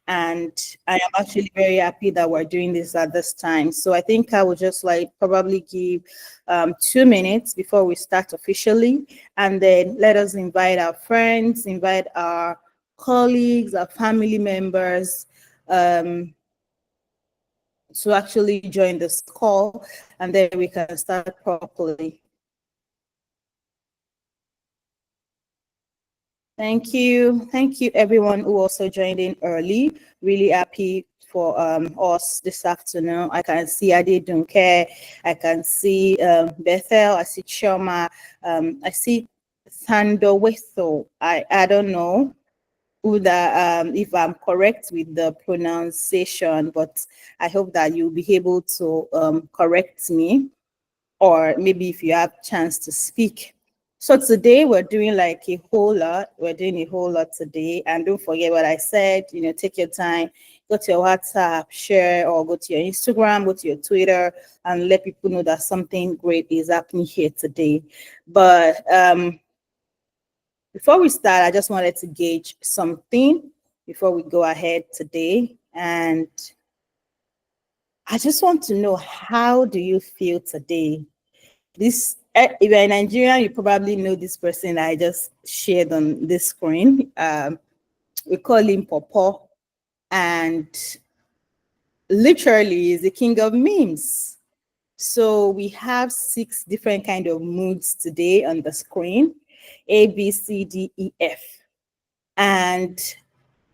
And I am actually very happy that we're doing this at this time. So I think I will just like probably give 2 minutes before we start officially, and then let us invite our friends, invite our colleagues, our family members, to actually join this call, and then we can start properly. Thank you. Thank you, everyone who also joined in early. Really happy for us this afternoon. I can see Ade Dunke. I can see Bethel. I see Choma. I see Sandoweso. I don't know who that, if I'm correct with the pronunciation, but I hope that you'll be able to correct me, or maybe if you have chance to speak. So today we're doing like a whole lot. We're doing a whole lot today. And don't forget what I said, take your time, go to your WhatsApp, share, or go to your Instagram, go to your Twitter, and let people know that something great is happening here today. But before we start, I just wanted to gauge something before we go ahead today. And I just want to know, how do you feel today? If you're in Nigeria, you probably know this person that I just shared on this screen. We call him Popo, and literally is the king of memes. So we have 6 different kind of moods today on the screen: A, B, C, D, E, F. And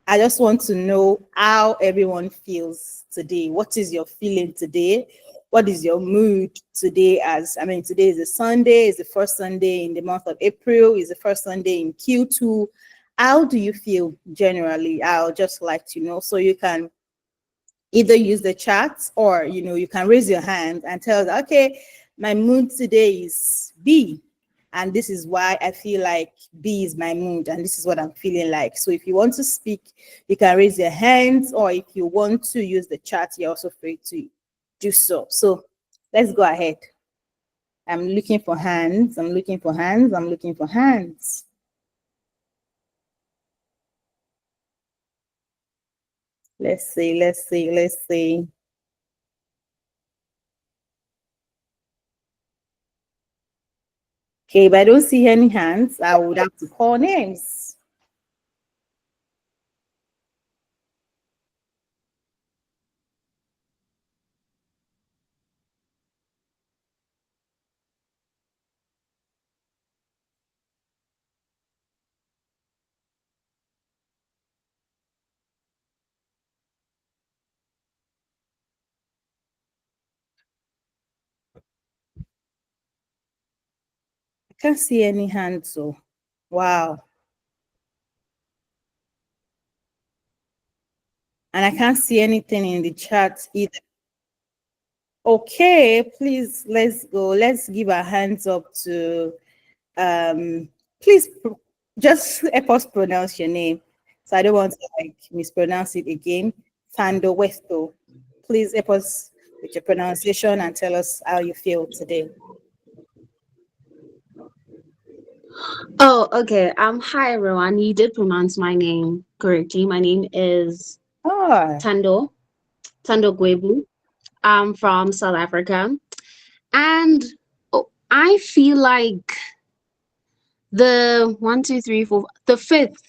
I just want to know how everyone feels today. What is your feeling today? What is your mood today? Today is a Sunday, it's the first Sunday in the month of April, it's the first Sunday in Q2. How do you feel generally? I'll just like to know. So you can either use the chat, or, you can raise your hand and tell us, okay, my mood today is B. And this is why I feel like B is my mood, and this is what I'm feeling like. So if you want to speak, you can raise your hands, or if you want to use the chat, you're also free to do so. So let's go ahead. I'm looking for hands. I'm looking for hands. I'm looking for hands. Let's see. Let's see. Let's see. Okay, but I don't see any hands. I would have to call names. I can't see any hands, so wow. And I can't see anything in the chat either. Okay, please, let's go. Let's give our hands up to, please just help us pronounce your name. So I don't want to like mispronounce it again. Sandoweso. Please help us with your pronunciation and tell us how you feel today. Oh, okay. Hi everyone. You did pronounce my name correctly. My name is Ah, Tando Gwebu. I'm from South Africa, and I feel like the one, two, three, four, the fifth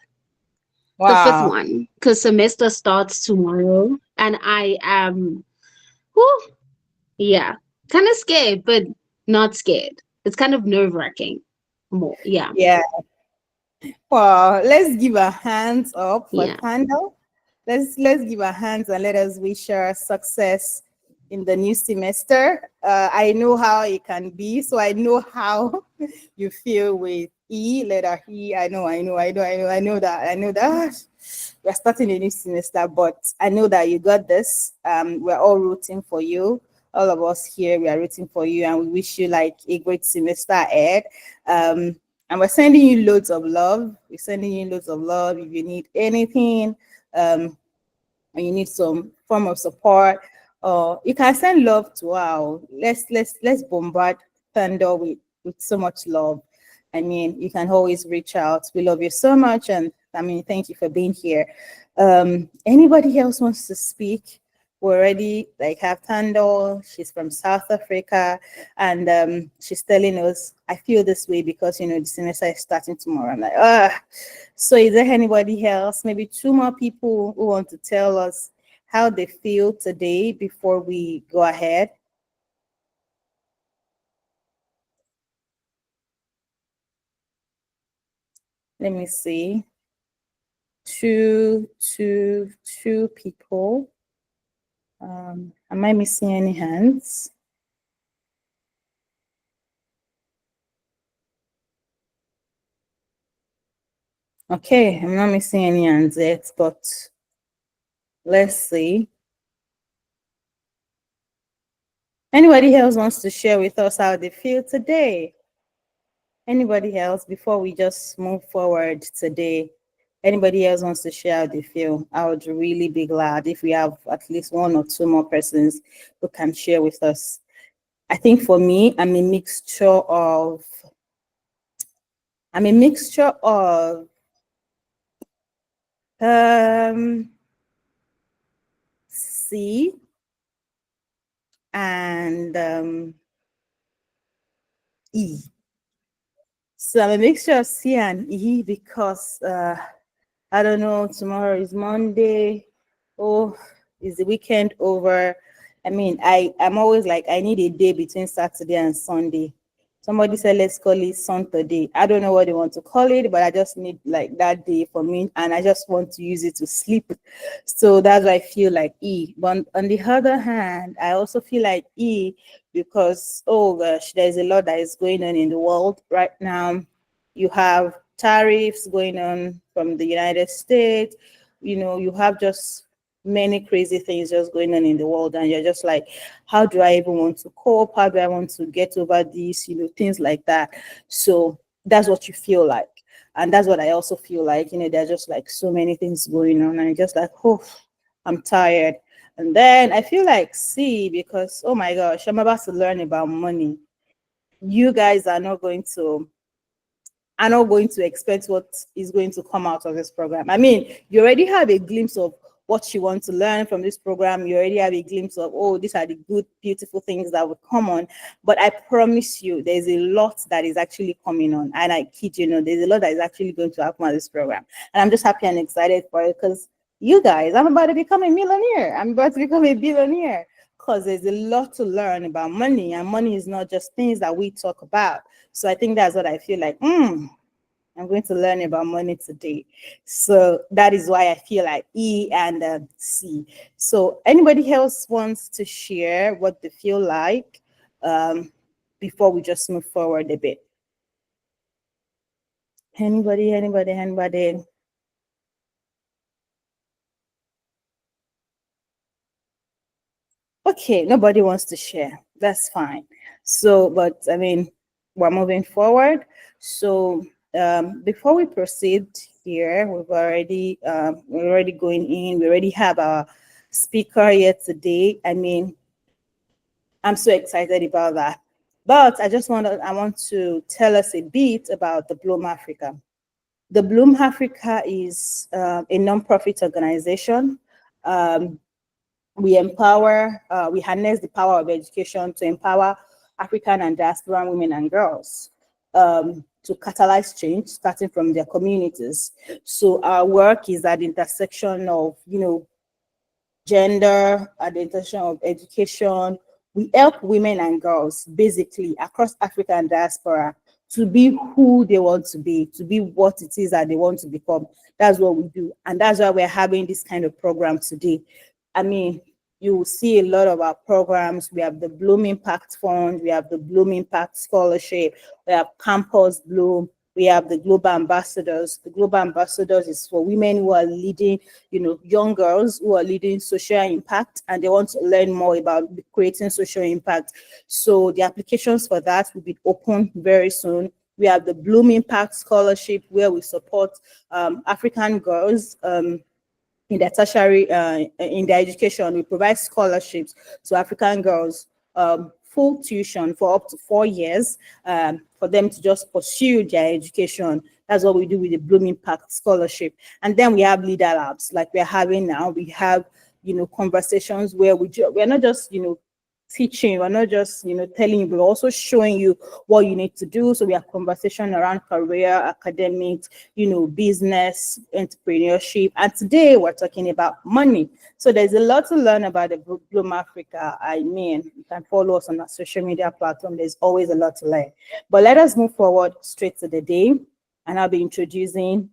wow. one, because semester starts tomorrow, and I am, whew, yeah, kind of scared, but not scared. It's kind of nerve wracking. More, yeah, Yeah. Well, let's give our hands up for yeah. Tando. Let's give our hands and let us wish her success in the new semester. I know how it can be, so I know how you feel with letter E. I know that we're starting a new semester, but I know that you got this. We're all rooting for you. All of us here, we are rooting for you, and we wish you like a great semester ahead. And we're sending you loads of love. We're sending you loads of love. If you need anything, and you need some form of support, you can send love to our. Let's bombard Thunder with so much love. I mean, you can always reach out. We love you so much, and I mean, thank you for being here. Anybody else wants to speak? We already like have Tandor. She's from South Africa, and she's telling us, "I feel this way because the semester is starting tomorrow." I'm like, ah. So, is there anybody else? Maybe two more people who want to tell us how they feel today before we go ahead. Let me see. Two people. Am I missing any hands? Okay, I'm not missing any hands yet, but let's see. Anybody else wants to share with us how they feel today? Anybody else before we just move forward today? Anybody else wants to share how they feel? I would really be glad if we have at least one or two more persons who can share with us. I think for me, I'm a mixture of C and E. So I'm a mixture of C and E because I don't know, tomorrow is Monday. Oh, is the weekend over? I mean, I'm always like, I need a day between Saturday and Sunday. Somebody said, let's call it Sunday. I don't know what they want to call it, but I just need like that day for me, and I just want to use it to sleep. So that's why I feel like E. But on the other hand, I also feel like E because, oh gosh, there's a lot that is going on in the world right now. You have tariffs going on from the United States. You have just many crazy things just going on in the world, and you're just like, how do I even want to cope? How do I want to get over these, things like that? So that's what you feel like. And that's what I also feel like, there's just like so many things going on, and just like, oh, I'm tired. And then I feel like C because, oh my gosh, I'm about to learn about money. You guys are not going to expect what is going to come out of this program. I mean, you already have a glimpse of what you want to learn from this program. You already have a glimpse of, oh, these are the good, beautiful things that will come on. But I promise you, there's a lot that is actually coming on. And I kid you, there's a lot that is actually going to happen on this program. And I'm just happy and excited for it because you guys, I'm about to become a millionaire. I'm about to become a billionaire because there's a lot to learn about money. And money is not just things that we talk about. So I think that's what I feel like. I'm going to learn about money today. So that is why I feel like E and C. So anybody else wants to share what they feel like before we just move forward a bit? Anybody? Okay, nobody wants to share. That's fine. So, but I mean, we're moving forward. So, before we proceed here, we're already going in. We already have our speaker here today. I mean, I'm so excited about that. But I want to tell us a bit about the Bloom Africa. The Bloom Africa is a nonprofit organization. We harness the power of education to empower African and diaspora women and girls to catalyze change, starting from their communities. So our work is at the intersection of, gender, at the intersection of education. We help women and girls basically across Africa and diaspora to be who they want to be what it is that they want to become. That's what we do. And that's why we're having this kind of program today. I mean, you will see a lot of our programs. We have the Bloom Impact Fund, we have the Bloom Impact Scholarship, we have Campus Bloom, we have the Global Ambassadors. The Global Ambassadors is for women who are leading, young girls who are leading social impact, and they want to learn more about creating social impact. So the applications for that will be open very soon. We have the Bloom Impact Scholarship, where we support African girls in their tertiary, in their education. We provide scholarships to African girls full tuition for up to 4 years for them to just pursue their education. That's what we do with the Bloom Impact Scholarship. And then we have leader labs like we're having now. We have, conversations where we're not just, teaching, we're not just, telling you, we're also showing you what you need to do. So we have conversation around career, academics, business, entrepreneurship. And today we're talking about money. So there's a lot to learn about the Bloom Africa. I mean, you can follow us on our social media platform. There's always a lot to learn. But let us move forward straight to the day. And I'll be introducing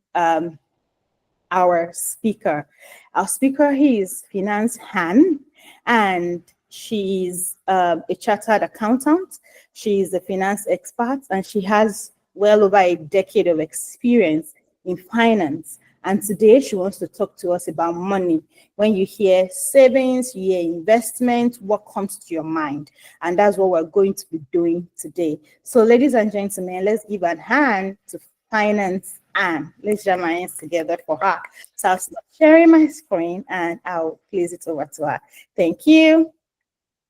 our speaker. Our speaker is Finance Han, and she's a chartered accountant. She's a finance expert, and she has well over a decade of experience in finance. And today she wants to talk to us about money. When you hear savings, you hear investment, what comes to your mind? And that's what we're going to be doing today. So ladies and gentlemen, let's give a hand to Finance Anne. Let's jam our hands together for her. So I'll stop sharing my screen and I'll place it over to her. Thank you.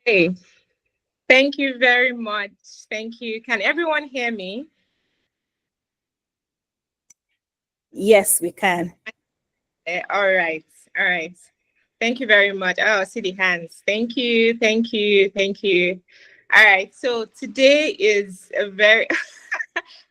Hey, thank you very much. Thank you. Can everyone hear me? Yes, we can. All right. All right. Thank you very much. Oh, I see the hands. Thank you. Thank you. Thank you. All right. So today is a very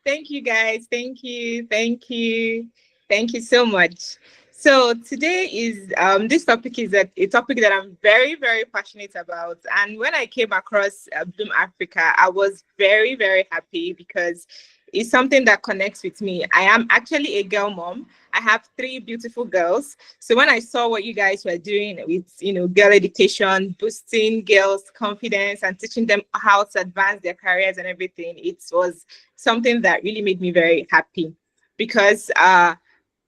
thank you guys. Thank you. Thank you. Thank you so much. So today is this topic is a topic that I'm very, very passionate about. And when I came across Bloom Africa, I was very, very happy because it's something that connects with me. I am actually a girl mom. I have 3 beautiful girls. So when I saw what you guys were doing with, girl education, boosting girls' confidence and teaching them how to advance their careers and everything, it was something that really made me very happy because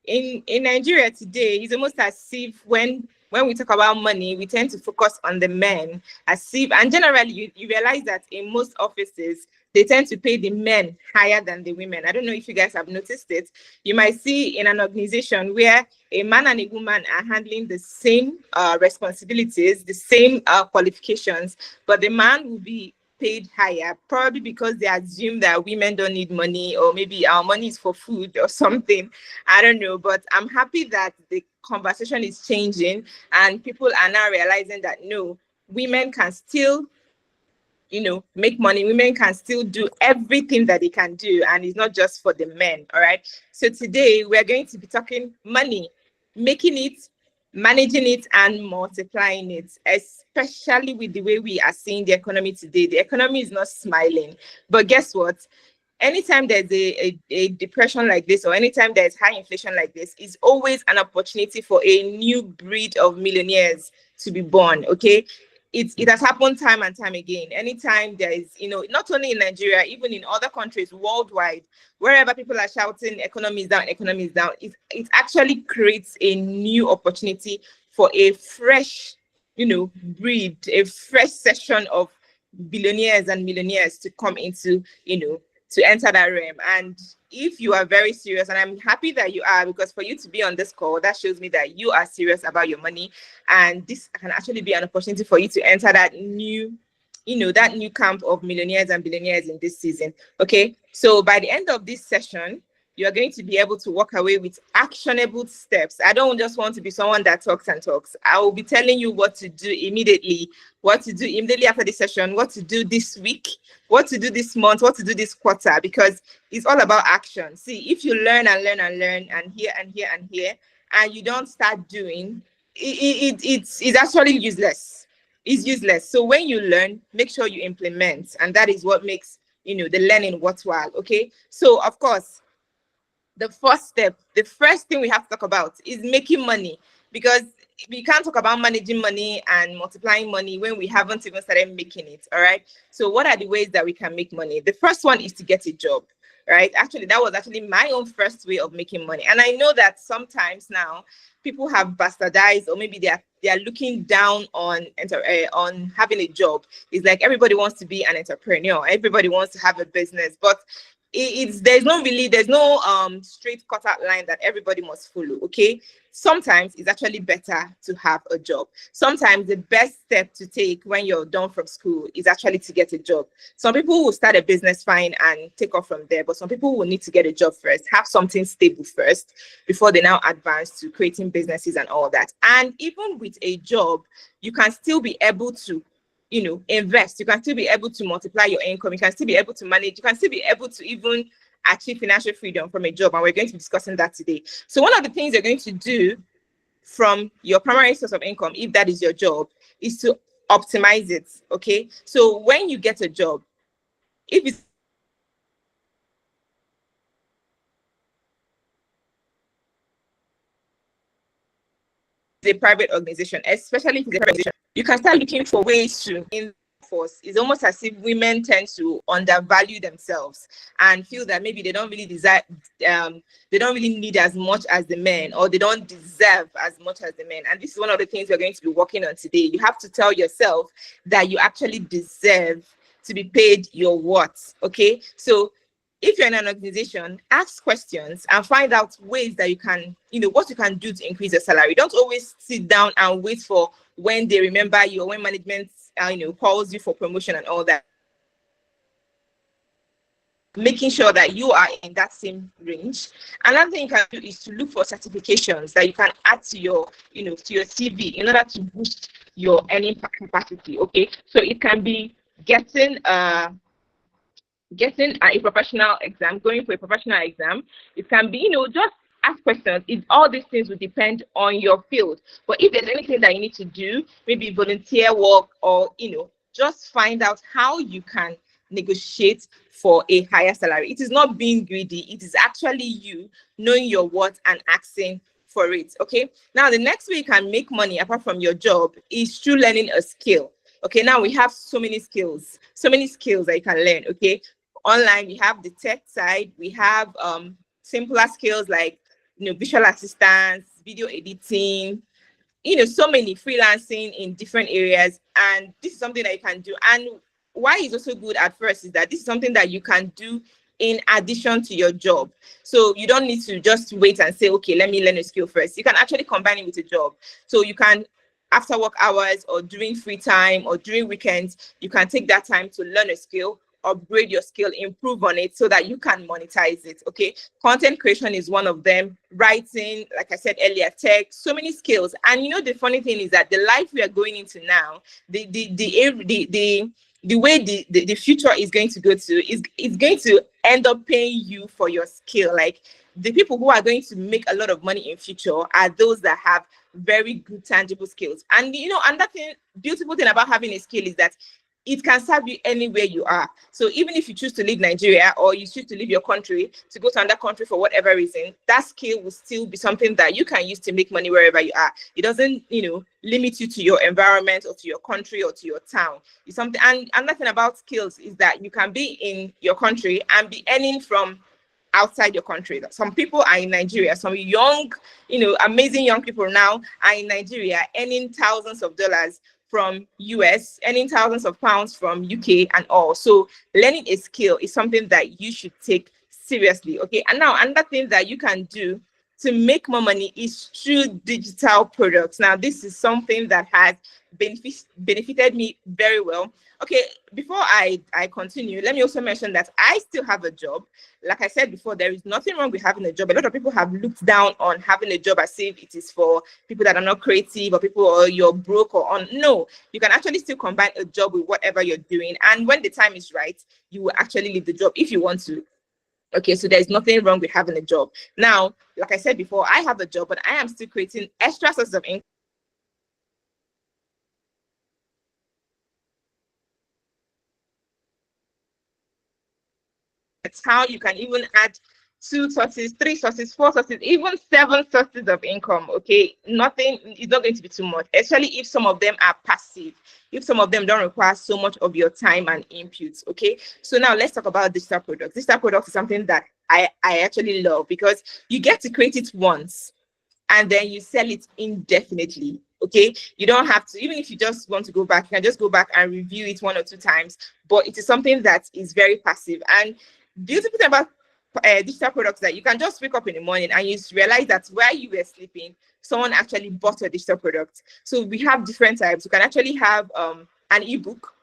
in Nigeria today, it's almost as if when we talk about money, we tend to focus on the men, as if, and generally you realize that in most offices, they tend to pay the men higher than the women. I don't know if you guys have noticed it. You might see in an organization where a man and a woman are handling the same responsibilities, the same qualifications, but the man will be paid higher, probably because they assume that women don't need money, or maybe our money is for food or something. I don't know, but I'm happy that the conversation is changing and people are now realizing that no, women can still make money. Women can still do everything that they can do, and it's not just for the men. All right. So today we're going to be talking money, making it, managing it, and multiplying it, especially with the way we are seeing the economy today. The economy is not smiling, but guess what? Anytime there's a depression like this, or anytime there's high inflation like this, is always an opportunity for a new breed of millionaires to be born. Okay. It has happened time and time again. Anytime there is, not only in Nigeria, even in other countries worldwide, wherever people are shouting economy is down, it actually creates a new opportunity for a fresh, breed, a fresh session of billionaires and millionaires to come into, to enter that realm. And if you are very serious, and I'm happy that you are, because for you to be on this call, that shows me that you are serious about your money. And this can actually be an opportunity for you to enter that new, that new camp of millionaires and billionaires in this season. Okay. So by the end of this session, you are going to be able to walk away with actionable steps. I don't just want to be someone that talks and talks. I will be telling you what to do immediately, after this session, what to do this week, what to do this month, what to do this quarter, because it's all about action. See, if you learn and learn and learn and here and here and here, and you don't start doing, it's actually useless. It's useless. So when you learn, make sure you implement, and that is what makes, the learning worthwhile. Okay. So of course, the first thing we have to talk about is making money, because we can't talk about managing money and multiplying money when we haven't even started making it. All right. So what are the ways that we can make money? The first one is to get a job, right? Actually, that was actually my own first way of making money. And I know that sometimes now people have bastardized, or maybe they are looking down on having a job. It's like everybody wants to be an entrepreneur. Everybody wants to have a business, but there's no straight cut out line that everybody must follow. Okay, sometimes it's actually better to have a job. Sometimes the best step to take when you're done from school is actually to get a job. Some people will start a business fine and take off from there, but some people will need to get a job first, have something stable first before they now advance to creating businesses and all that. And even with a job, you can still be able to invest. You can still be able to multiply your income. You can still be able to manage. You can still be able to even achieve financial freedom from a job. And we're going to be discussing that today. So one of the things you're going to do from your primary source of income, if that is your job, is to optimize it. Okay. So when you get a job, if it's a private organization, especially if it's a private organization, you can start looking for ways to enforce. It's almost as if women tend to undervalue themselves and feel that maybe they don't really desire, they don't really need as much as the men, or they don't deserve as much as the men. And this is one of the things we're going to be working on today. You have to tell yourself that you actually deserve to be paid your worth. Okay, so if you're in an organization, ask questions and find out ways that you can, what you can do to increase your salary. Don't always sit down and wait for when they remember you or when management, calls you for promotion and all that. Making sure that you are in that same range. Another thing you can do is to look for certifications that you can add to your, to your CV in order to boost your earning capacity. Okay, so it can be getting a professional exam, going for a professional exam. It can be, just ask questions. All these things will depend on your field. But if there's anything that you need to do, maybe volunteer work, or, just find out how you can negotiate for a higher salary. It is not being greedy. It is actually you knowing your worth and asking for it. Okay. Now, the next way you can make money apart from your job is through learning a skill. Okay. Now we have so many skills that you can learn. Okay. Online, we have the tech side. We have simpler skills like visual assistance, video editing, so many, freelancing in different areas. And this is something that you can do. And why it's also good at first is that this is something that you can do in addition to your job. So you don't need to just wait and say, okay, let me learn a skill first. You can actually combine it with a job. So you can, after work hours or during free time or during weekends, you can take that time to learn a skill, upgrade your skill, improve on it so that you can monetize it. Okay, content creation is one of them. Writing, like I said earlier, tech, so many skills. And the funny thing is that the life we are going into now, the way the future is going to go to is going to end up paying you for your skill. Like, the people who are going to make a lot of money in future are those that have very good tangible skills. And another beautiful thing about having a skill is that it can serve you anywhere you are. So even if you choose to leave Nigeria, or you choose to leave your country to go to another country for whatever reason, that skill will still be something that you can use to make money wherever you are. It doesn't, limit you to your environment or to your country or to your town. It's something. And another thing about skills is that you can be in your country and be earning from outside your country. Some people are in Nigeria, some young, amazing young people now are in Nigeria earning thousands of dollars from US, earning thousands of pounds from UK and all. So learning a skill is something that you should take seriously. Okay. And now another thing that you can do to make more money is through digital products. Now, this is something that has benefited me very well. Okay, before I continue, let me also mention that I still have a job. Like I said before, there is nothing wrong with having a job. A lot of people have looked down on having a job as if it is for people that are not creative, or people, or you're broke, or on. No, you can actually still combine a job with whatever you're doing. And when the time is right, you will actually leave the job if you want to. Okay, so there's nothing wrong with having a job. Now, like I said before, I have a job, but I am still creating extra sources of income. That's how you can even add 2 sources, 3 sources, 4 sources, even 7 sources of income. Okay, nothing is not going to be too much, especially if some of them are passive, if some of them don't require so much of your time and inputs. Okay, so now let's talk about digital products. Digital products is something that I actually love, because you get to create it once and then you sell it indefinitely. Okay, you don't have to, even if you just want to go back, you can just go back and review it 1 or 2 times, but it is something that is very passive. And beautiful thing about digital products that you can just wake up in the morning and you realize that while you were sleeping, someone actually bought a digital product. So we have different types. You can actually have an ebook.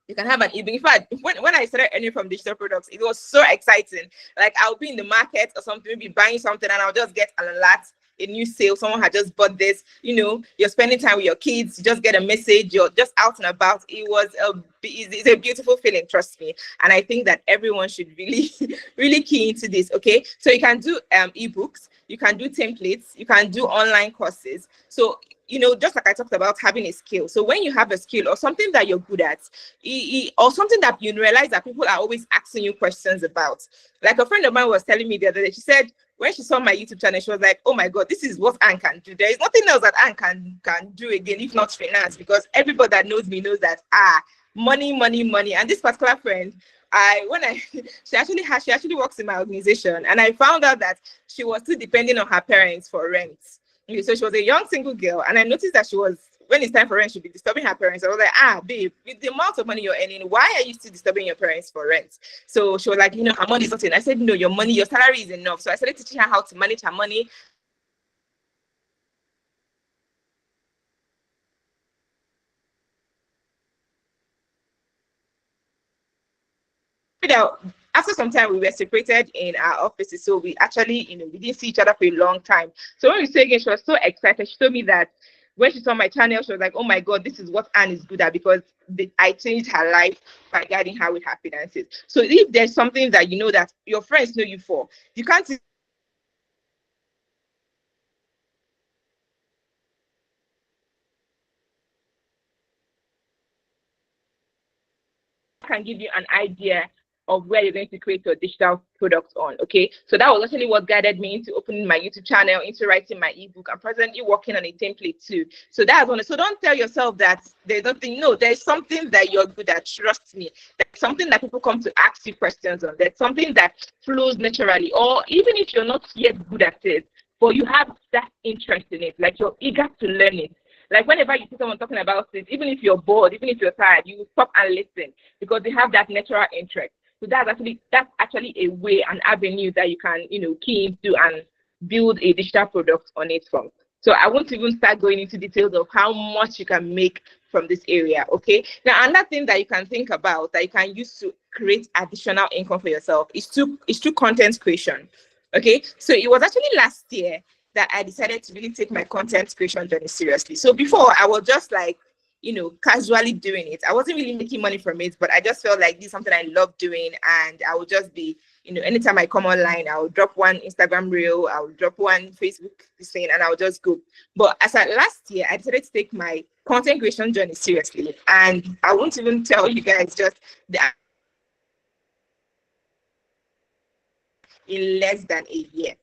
You can have an ebook. In fact, when I started earning from digital products, it was so exciting. Like I'll be in the market or something, maybe buying something, and I'll just get an alert, a new sale. Someone had just bought this. You know, you're spending time with your kids. You just get a message. You're just out and about. It's a beautiful feeling, trust me. And I think that everyone should really, really key into this. Okay, so you can do ebooks. You can do templates. You can do online courses. So, you know, just like I talked about having a skill. So when you have a skill or something that you're good at, or something that you realize that people are always asking you questions about. Like a friend of mine was telling me the other day, she said, when she saw my YouTube channel, she was like, oh my God, this is what Anne can do. There is nothing else that Anne can do again, if not finance, because everybody that knows me knows that, money, money, money. And this particular friend, she actually works in my organization, and I found out that she was still depending on her parents for rent. Okay, so she was a young single girl, and I noticed that when it's time for rent, she'll be disturbing her parents. I was like, babe, with the amount of money you're earning, why are you still disturbing your parents for rent? So she was like, her money is not in. I said, no, your salary is enough. So I started teaching her how to manage her money. After some time, we were separated in our offices, so we actually, we didn't see each other for a long time. So when we saw again, she was so excited. She told me that when she saw my channel, she was like, oh my God, this is what Anne is good at, because I changed her life by guiding her with her finances. So if there's something that you know that your friends know you for, you can't can give you an idea of where you're going to create your digital products on. Okay, so that was actually what guided me into opening my YouTube channel, into writing my ebook. I'm presently working on a template too. So that's one. So don't tell yourself that there's nothing. No, there's something that you're good at. Trust me. There's something that people come to ask you questions on. There's something that flows naturally, or even if you're not yet good at it, but you have that interest in it, like you're eager to learn it. Like whenever you see someone talking about it, even if you're bored, even if you're tired, you will stop and listen because they have that natural interest. So that's actually a way, an avenue that you can, key into and build a digital product on it from. So I won't even start going into details of how much you can make from this area. Okay. Now, another thing that you can think about that you can use to create additional income for yourself is through content creation. Okay. So it was actually last year that I decided to really take my content creation journey seriously. So before I was just like, casually doing it. I wasn't really making money from it, but I just felt like this is something I love doing. And I would just be, anytime I come online, I will drop one Instagram reel, I will drop one Facebook thing, and I'll just go. But as at last year, I decided to take my content creation journey seriously. And I won't even tell you guys just that in less than a year.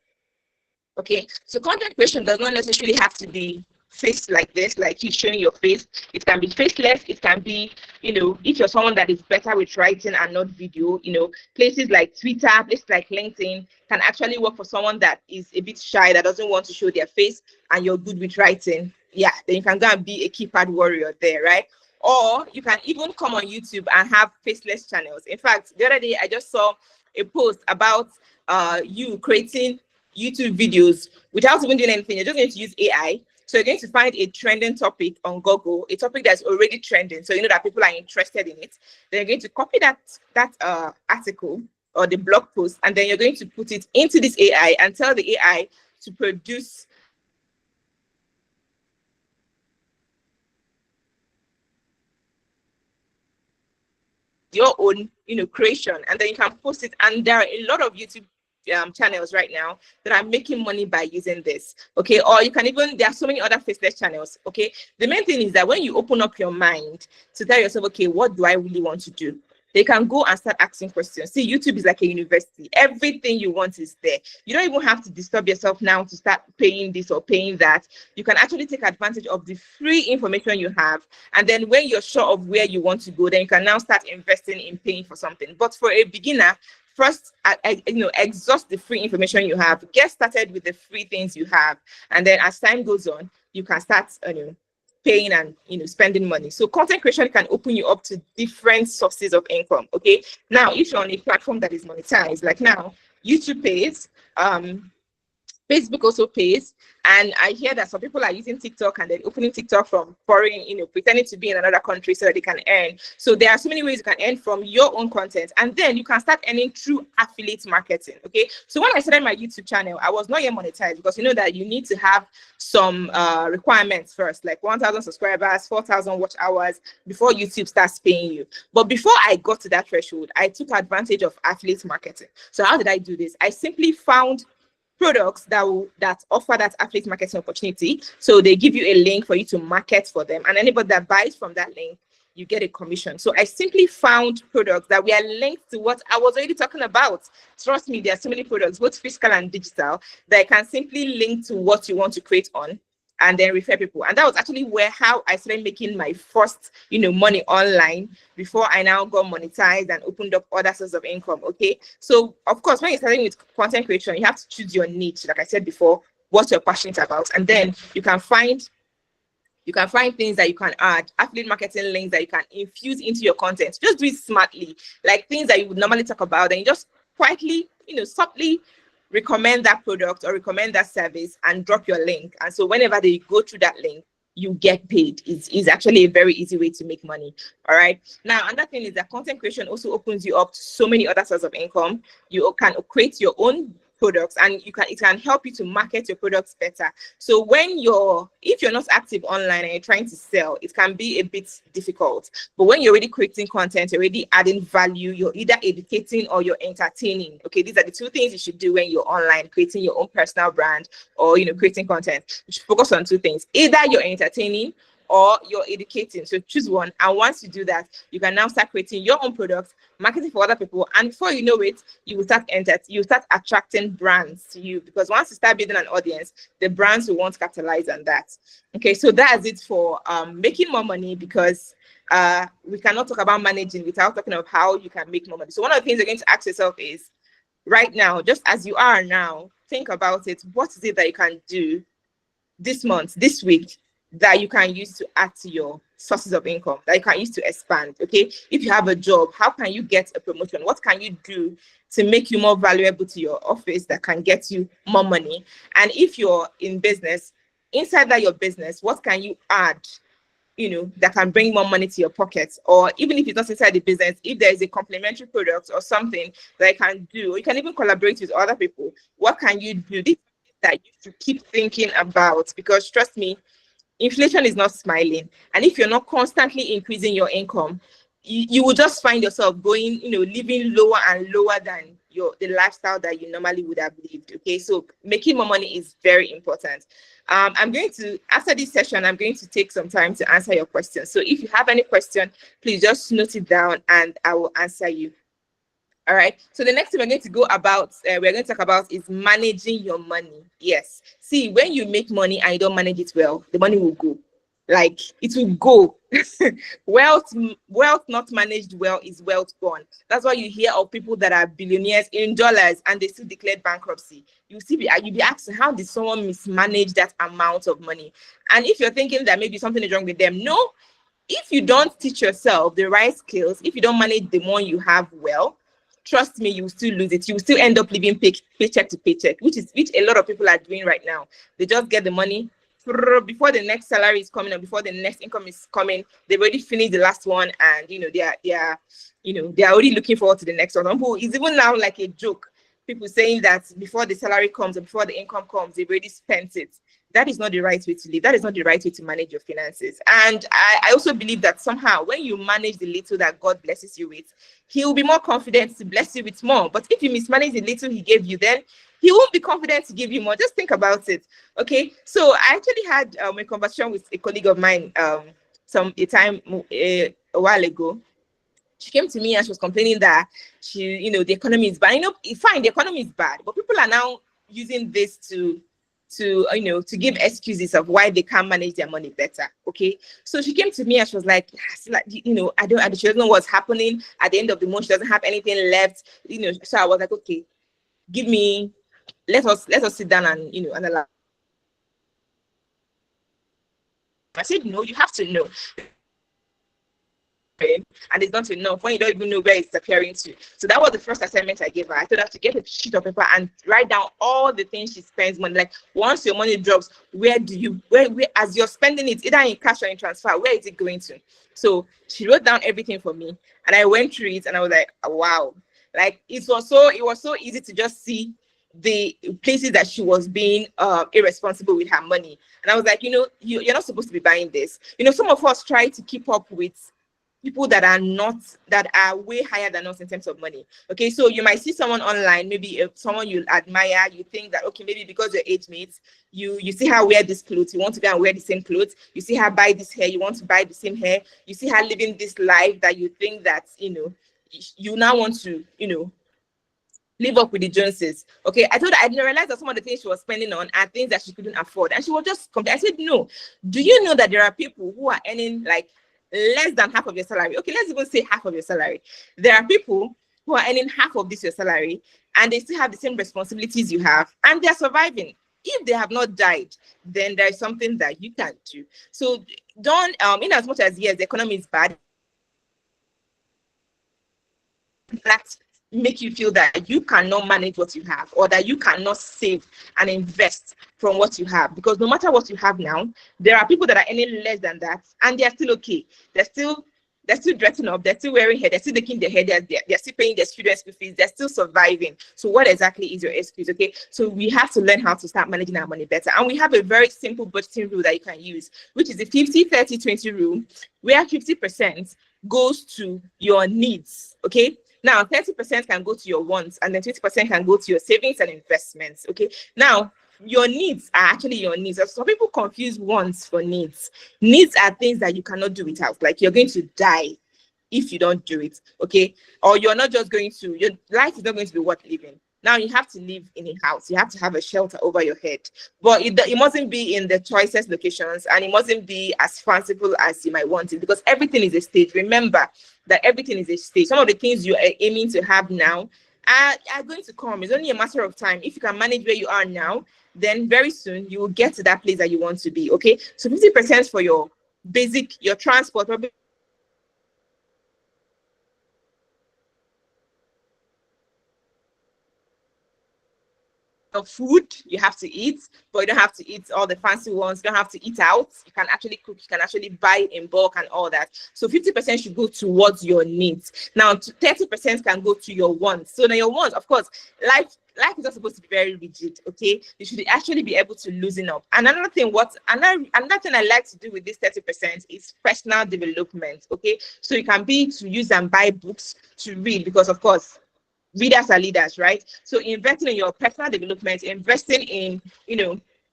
Okay, so content creation does not necessarily have to be face like this, like you showing your face. It can be faceless. It can be, if you're someone that is better with writing and not video, places like Twitter, places like LinkedIn can actually work for someone that is a bit shy, that doesn't want to show their face, and you're good with writing. Yeah, then you can go and be a keypad warrior there, right? Or you can even come on YouTube and have faceless channels. In fact, the other day I just saw a post about you creating YouTube videos without even doing anything. You're just going to use AI. So you're going to find a trending topic on Google, a topic that's already trending, so you know that people are interested in it. Then you're going to copy that article or the blog post, and then you're going to put it into this AI and tell the AI to produce your own, creation, and then you can post it. And there are a lot of YouTube channels right now that are making money by using this. Okay, or you can even, there are so many other faceless channels. Okay, the main thing is that when you open up your mind to tell yourself, okay, what do I really want to do, they can go and start asking questions. See, YouTube is like a university. Everything you want is there. You don't even have to disturb yourself now to start paying this or paying that. You can actually take advantage of the free information you have, and then when you're sure of where you want to go, then you can now start investing in paying for something. But for a beginner, first, exhaust the free information you have. Get started with the free things you have, and then as time goes on, you can start paying and spending money. So content creation can open you up to different sources of income. Okay, now if you're on a platform that is monetized, like now YouTube pays, Facebook also pays, and I hear that some people are using TikTok and they're opening TikTok from foreign, pretending to be in another country so that they can earn. So there are so many ways you can earn from your own content, and then you can start earning through affiliate marketing. Okay, so when I started my YouTube channel, I was not yet monetized, because you know that you need to have some requirements first, like 1,000 subscribers, 4,000 watch hours before YouTube starts paying you. But before I got to that threshold, I took advantage of affiliate marketing. So how did I do this? I simply found products that offer that affiliate marketing opportunity. So they give you a link for you to market for them, and anybody that buys from that link, you get a commission. So I simply found products that were linked to what I was already talking about. Trust me, there are so many products, both physical and digital, that I can simply link to what you want to create on, and then refer people. And that was actually how I started making my first, money online, before I now got monetized and opened up other sources of income. Okay, so of course, when you're starting with content creation, you have to choose your niche, like I said before, what you're passionate about, and then you can find things that you can add, affiliate marketing links that you can infuse into your content. Just do it smartly, like things that you would normally talk about, and you just quietly, subtly recommend that product or recommend that service and drop your link. And so whenever they go through that link, you get paid. It's actually a very easy way to make money. All right. Now, another thing is that content creation also opens you up to so many other sources of income. You can create your own products, and it can help you to market your products better. So if you're not active online and you're trying to sell, it can be a bit difficult. But when you're already creating content, you're already adding value, you're either educating or you're entertaining. Okay, these are the two things you should do when you're online, creating your own personal brand or creating content. You should focus on two things: either you're entertaining or you're educating. So choose one, and once you do that, you can now start creating your own products, marketing for other people, and before you know it, you will start attracting brands to you, because once you start building an audience, the brands will want to capitalize on that. Okay, so that's it for making more money, because we cannot talk about managing without talking of how you can make more money. So one of the things you're going to ask yourself is, right now, just as you are now, think about it. What is it that you can do this month, this week, that you can use to add to your sources of income, that you can use to expand? Okay, if you have a job, how can you get a promotion? What can you do to make you more valuable to your office that can get you more money? And if you're in business, inside that your business, what can you add, that can bring more money to your pockets? Or even if it's not inside the business, if there is a complementary product or something that you can do, or you can even collaborate with other people, what can you do? This is that you should keep thinking about, because trust me, inflation is not smiling. And if you're not constantly increasing your income, you will just find yourself going, living lower and lower than the lifestyle that you normally would have lived. Okay, so making more money is very important. After this session, I'm going to take some time to answer your questions. So if you have any question, please just note it down and I will answer you. All right, so the next thing we're going to talk about is managing your money. Yes, see, when you make money and you don't manage it well, the money will go. Like, it will go. wealth not managed well is wealth gone. That's why you hear of people that are billionaires in dollars and they still declared bankruptcy. You'll be asking, how did someone mismanage that amount of money? And if you're thinking that maybe something is wrong with them, no. If you don't teach yourself the right skills, if you don't manage the money you have well, trust me, you will still lose it. You will still end up living paycheck to paycheck, which a lot of people are doing right now. They just get the money before the next salary is coming, or before the next income is coming. They've already finished the last one, and they are already looking forward to the next one. It's even now like a joke. People saying that before the salary comes or before the income comes, they've already spent it. That is not the right way to live. That is not the right way to manage your finances. And I also believe that somehow when you manage the little that God blesses you with, he will be more confident to bless you with more. But if you mismanage the little he gave you, then he won't be confident to give you more. Just think about it. Okay. So I actually had a conversation with a colleague of mine a while ago. She came to me and she was complaining that the economy is bad. Fine, the economy is bad, but people are now using this to give excuses of why they can't manage their money better. Okay, so she came to me and she was like, she doesn't know what's happening at the end of the month. She doesn't have anything left. So I was like, okay, let us sit down and analyze. I said, no, you have to know. And it's not enough when you don't even know where it's appearing to. So that was the first assignment I gave her. I told her to get a sheet of paper and write down all the things she spends money. Like once your money drops, where as you're spending it, either in cash or in transfer, where is it going to? So she wrote down everything for me, and I went through it, and I was like, wow, like it was so easy to just see the places that she was being irresponsible with her money. And I was like, you're not supposed to be buying this. Some of us try to keep up with people that are way higher than us in terms of money. Okay, so you might see someone online, maybe someone you admire, you think that, okay, maybe because you're age mates, you see her wear this clothes, you want to go and wear the same clothes. You see her buy this hair, you want to buy the same hair. You see her living this life that you think that, you now want to, live up with the Joneses. Okay, I told her I didn't realize that some of the things she was spending on are things that she couldn't afford. And she was just complaining. I said, no, do you know that there are people who are earning like less than half of your salary? Okay, let's even say half of your salary. There are people who are earning half of this your salary, and they still have the same responsibilities you have, and they're surviving. If they have not died, then there is something that you can do. So don't, in as much as yes, the economy is bad, that make you feel that you cannot manage what you have, or that you cannot save and invest from what you have. Because no matter what you have now, there are people that are earning less than that, and they're still okay. They're still dressing up, they're still wearing hair, they're still making their hair, they're still paying their students' school fees, they're still surviving. So what exactly is your excuse? Okay, so we have to learn how to start managing our money better. And we have a very simple budgeting rule that you can use, which is the 50-30-20 rule, where 50% goes to your needs. Okay, now 30% can go to your wants, and then 20% can go to your savings and investments. Okay, now your needs are actually your needs. Some people confuse wants for needs. Needs are things that you cannot do without, like you're going to die if you don't do it. Okay, or you're not just going to, your life is not going to be worth living. Now you have to live in a house, you have to have a shelter over your head, but it mustn't be in the choicest locations, and it mustn't be as fanciful as you might want it, because everything is a stage. Remember that everything is a stage. Some of the things you are aiming to have now are going to come. It's only a matter of time. If you can manage where you are now, then very soon you will get to that place that you want to be. Okay, so 50% for your basic, your transport, probably of food you have to eat, but you don't have to eat all the fancy ones. You don't have to eat out. You can actually cook, you can actually buy in bulk and all that. So 50% should go towards your needs. Now 30% can go to your wants. So now your wants, of course, life is not supposed to be very rigid. Okay, you should actually be able to loosen up. And another thing I like to do with this 30% is personal development. Okay, so you can be to use and buy books to read, because of course readers are leaders, right? So investing in your personal development, investing in,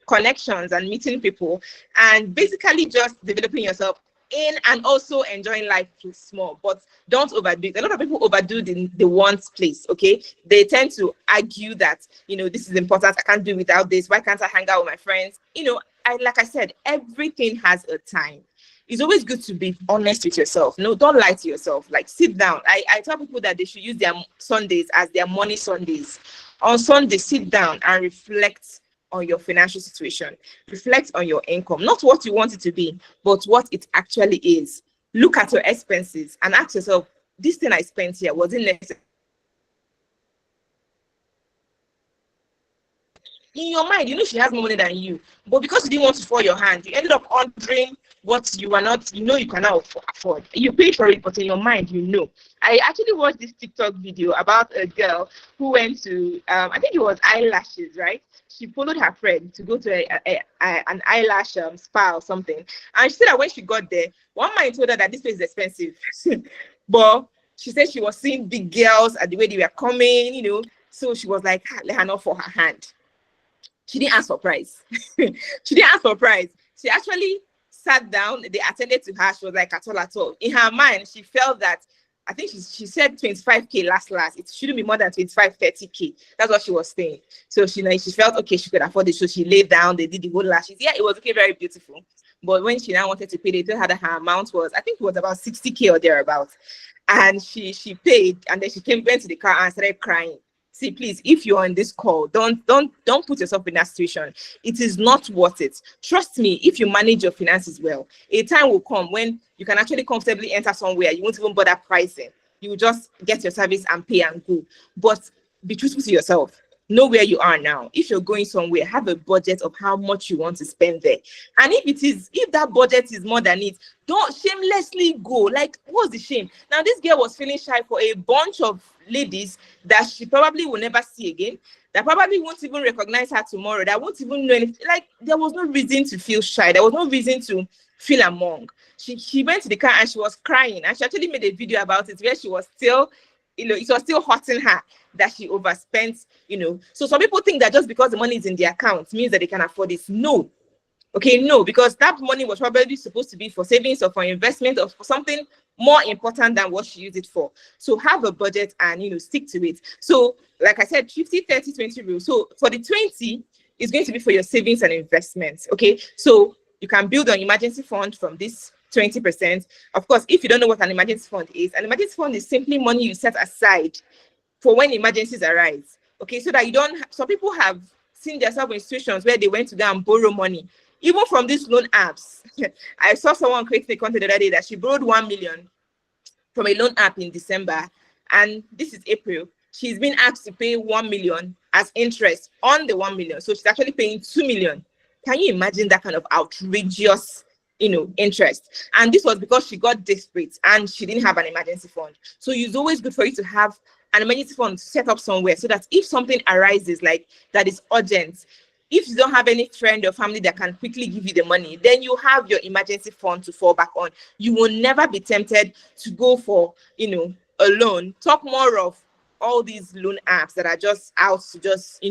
connections and meeting people, and basically just developing yourself in, and also enjoying life small, but don't overdo it. A lot of people overdo the wants place. Okay, they tend to argue that, this is important, I can't do without this, why can't I hang out with my friends? Like I said, everything has a time. It's always good to be honest with yourself. No, don't lie to yourself. Like, sit down. I tell people that they should use their Sundays as their money Sundays. On Sunday, sit down and reflect on your financial situation. Reflect on your income. Not what you want it to be, but what it actually is. Look at your expenses and ask yourself, this thing I spent here, was it necessary? In your mind, she has more money than you, but because you didn't want to fall your hand, you ended up ordering what you are not, you cannot afford. You pay for it, but in your mind, I actually watched this TikTok video about a girl who went to, I think it was eyelashes, right? She followed her friend to go to an eyelash spa or something. And she said that when she got there, one man told her that this place is expensive. But she said she was seeing big girls at the way they were coming, so she was like, let her not fall her hand. She didn't ask for price. She actually sat down. They attended to her. She was like, at all. In her mind, she felt that, I think she said 25K last. It shouldn't be more than 25-30K. That's what she was saying. So she felt okay, she could afford it. So she laid down. They did the whole lashes. Yeah, it was okay, very beautiful. But when she now wanted to pay, they told her that her amount was, I think it was about 60K or thereabouts. And she paid, and then she went to the car and started crying, See, please, if you're on this call, don't put yourself in that situation. It is not worth it. Trust me, if you manage your finances well, a time will come when you can actually comfortably enter somewhere. You won't even bother pricing. You will just get your service and pay and go. But be truthful to yourself. Know where you are now. If you're going somewhere, have a budget of how much you want to spend there. And if that budget is more than it, don't shamelessly go. Like, what's the shame? Now, this girl was feeling shy for a bunch of ladies that she probably will never see again, that probably won't even recognize her tomorrow, that won't even know anything. Like, there was no reason to feel shy. There was no reason to feel among. She went to the car and she was crying, and she actually made a video about it where she was still, it was still hurting her that she overspent, So some people think that just because the money is in the account means that they can afford it. No. Okay, no, because that money was probably supposed to be for savings or for investment or for something more important than what she used it for. So have a budget and, stick to it. So like I said, 50, 30, 20 rule. So for the 20 is going to be for your savings and investments. Okay, so you can build an emergency fund from this 20%. Of course, if you don't know what an emergency fund is, an emergency fund is simply money you set aside for when emergencies arise. Okay, so that you don't, some people have seen themselves in situations where they went to go and borrow money, even from these loan apps. I saw someone creating a content the other day that she borrowed 1 million from a loan app in December, and this is April. She's been asked to pay 1 million as interest on the 1 million. So she's actually paying 2 million. Can you imagine that kind of outrageous, interest? And this was because she got desperate and she didn't have an emergency fund. So it's always good for you to have an emergency fund set up somewhere so that if something arises like that is urgent, if you don't have any friend or family that can quickly give you the money, then you have your emergency fund to fall back on. You will never be tempted to go for, a loan. Talk more of all these loan apps that are just out to just,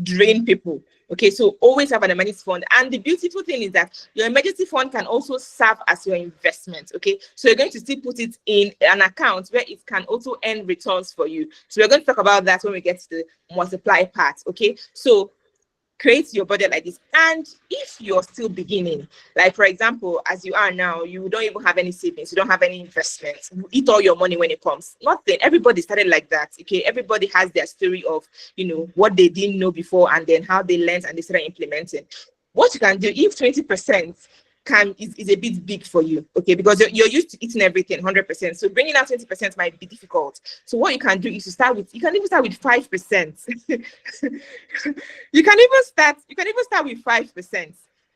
drain people. Okay, so always have an emergency fund. And the beautiful thing is that your emergency fund can also serve as your investment. Okay, so you're going to still put it in an account where it can also earn returns for you. So we're going to talk about that when we get to the multiply part. Okay, so create your budget like this. And if you're still beginning, like for example, as you are now, you don't even have any savings, you don't have any investments, you eat all your money when it comes. Nothing. Everybody started like that. Okay, everybody has their story of what they didn't know before and then how they learned and they started implementing. What you can do if 20% is a bit big for you, okay, because you're used to eating everything 100%, so bringing out 20% might be difficult. So what you can do is you can even start with 5%. you can even start with 5%.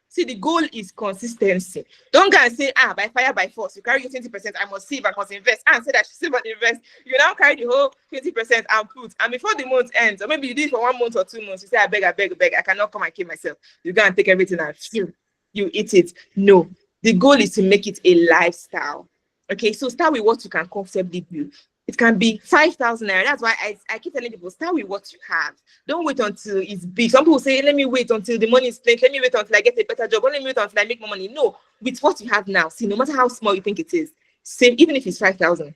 See, the goal is consistency. Don't go and say, by fire by force, you carry your 20%, I must save, I must invest, and say that you save and invest. You now carry the whole 20% and put, and before the month ends, or maybe you do it for 1 month or 2 months, you say, I beg, I cannot come and kill myself. You go and take everything and you eat it. No, the goal is to make it a lifestyle. Okay, so start with what you can comfortably do. It can be 5,000 naira. That's why I keep telling people, start with what you have. Don't wait until it's big. Some people say, let me wait until the money is plenty. Let me wait until I get a better job. Let me wait until I make more money. No, with what you have now. See, no matter how small you think it is, save, even if it's 5,000,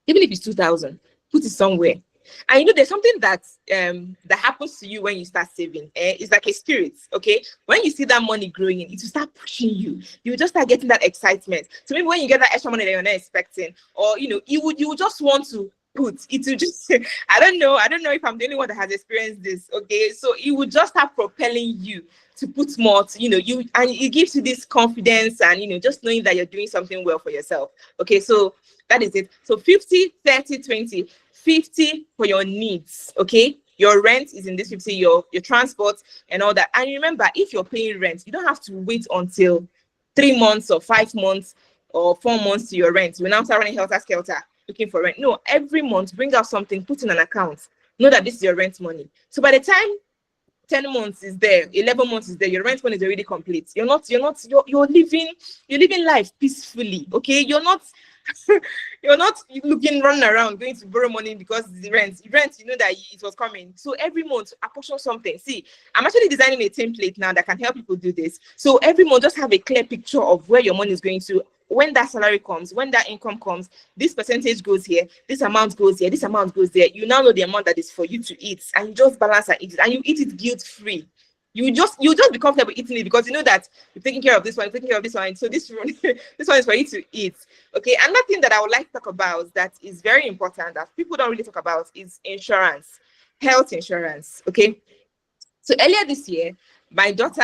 even if it's 2,000, put it somewhere. And there's something that happens to you when you start saving. It's like a spirit, okay? When you see that money growing, it will start pushing you. You will just start getting that excitement. So maybe when you get that extra money that you're not expecting, or you would just want to put it to just I don't know if I'm the only one that has experienced this, okay? So it would just start propelling you to put more, and it gives you this confidence and just knowing that you're doing something well for yourself. Okay, so that is it. So 50, 30, 20. 50 for your needs, okay? Your rent is in this 50, your transport and all that. And remember, if you're paying rent, you don't have to wait until 3 months or 5 months or 4 months to your rent. You now start running helter-skelter looking for rent. No, every month, bring out something, put in an account. Know that this is your rent money. So by the time 10 months is there, 11 months is there, your rent money is already complete. You're living life peacefully, okay? You're not running around going to borrow money because the rent, you know that it was coming. So every month apportion something. See, I'm actually designing a template now that can help people do this. So every month just have a clear picture of where your money is going to. When that salary comes, when that income comes, this percentage goes here, this amount goes here, this amount goes there. You now know the amount that is for you to eat, and you just balance and eat it, and you eat it guilt-free. You just be comfortable eating it because you know that you're taking care of this one, you're taking care of this one. So this one is for you to eat. Okay. Another thing that I would like to talk about that is very important that people don't really talk about is insurance. health insurance. Okay. So earlier this year, my daughter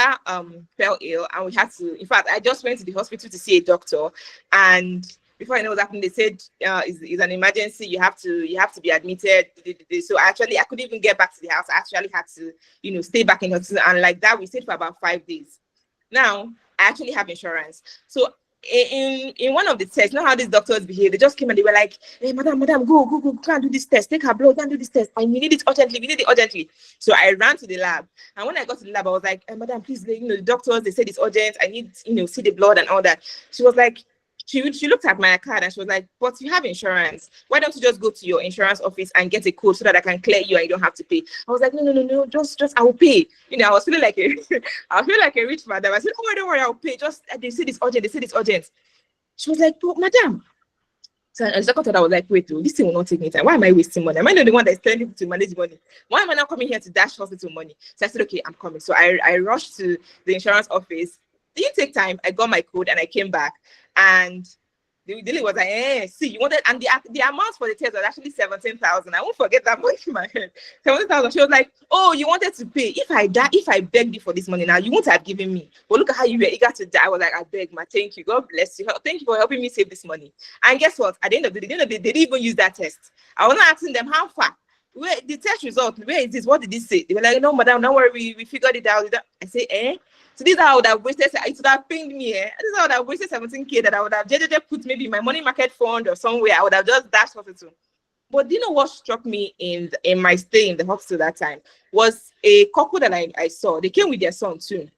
fell ill, and we had to. In fact, I just went to the hospital to see a doctor, and before I know what happened, they said it's an emergency. You have to be admitted. So actually, I couldn't even get back to the house. I actually had to, stay back in the hospital, and like that, we stayed for about 5 days. Now I actually have insurance, so in one of the tests, you know how these doctors behave. They just came and they were like, "Hey, madam, go and do this test. Take her blood, go and do this test. And we need it urgently. We need it urgently." So I ran to the lab, and when I got to the lab, I was like, "Madam, please, the doctors, they said it's urgent. I need, see the blood and all that." She was like, she looked at my card and she was like, "But you have insurance. Why don't you just go to your insurance office and get a code so that I can clear you and you don't have to pay?" I was like, no, just I will pay. I was feeling like I feel like a rich madam. I said, "Oh, don't worry, I'll pay. Just they said it's urgent. She was like, "But madam." So as I thought, I was like, "Wait, this thing will not take me time. Why am I wasting money? Am I not the one that's telling people to manage money? Why am I not coming here to dash hospital money?" So I said, "Okay, I'm coming." So I rushed to the insurance office. Didn't take time. I got my code and I came back, and the dealer was like, see, you wanted, and the amount for the test was actually 17,000. I won't forget that much in my head. 17,000. She was like, "Oh, you wanted to pay. If I begged you for this money now, you won't have given me. But look at how you were eager to die." I was like, "I beg, ma, thank you. God bless you. Thank you for helping me save this money." And guess what? At the end of the day, they didn't even use that test. I was not asking them how far. Where the test result? Where is this? What did this say? They were like, "No, madam, don't worry. We figured it out." I say, So this is how I would have wasted. It would have pained me. This is how I would have wasted 17K that I would have put maybe in my money market fund or somewhere. I would have just dashed hospital. But do you know what struck me in my stay in the hospital that time was a couple that I saw. They came with their son too,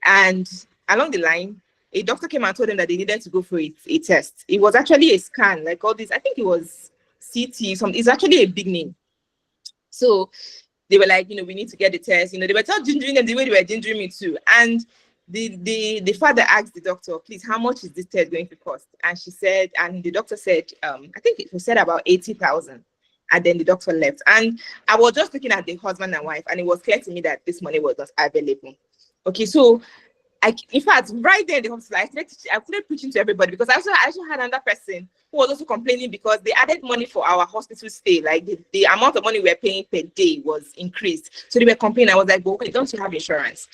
and along the line, a doctor came and told them that they needed to go for a test. It was actually a scan, like all this. I think it was CT. It's actually a big name. So they were like, we need to get the test. They were just gingering them the way they were gingering me too. And the father asked the doctor, "Please, how much is this test going to cost?" And she said, and the doctor said, I think it was said about 80,000. And then the doctor left. And I was just looking at the husband and wife, and it was clear to me that this money was not available. Okay, so in fact, right there in the hospital, I started preaching to everybody, because I also had another person who was also complaining because they added money for our hospital stay. Like the amount of money we were paying per day was increased. So they were complaining. I was like, "But wait, don't you have insurance?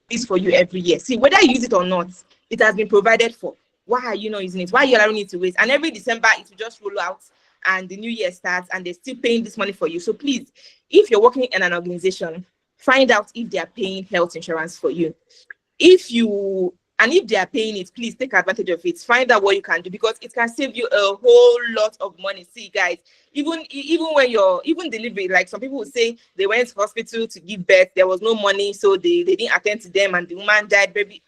This for you every year. See, whether you use it or not, it has been provided for. Why are you not using it? Why are you allowing it to waste?" And every December, it will just roll out, and the new year starts, and they're still paying this money for you. So please, if you're working in an organization, find out if they are paying health insurance for you. If they are paying it, please take advantage of it. Find out what you can do, because it can save you a whole lot of money. See, guys, even when you're delivery, like some people will say they went to hospital to give birth, there was no money, so they didn't attend to them, and the woman died, baby.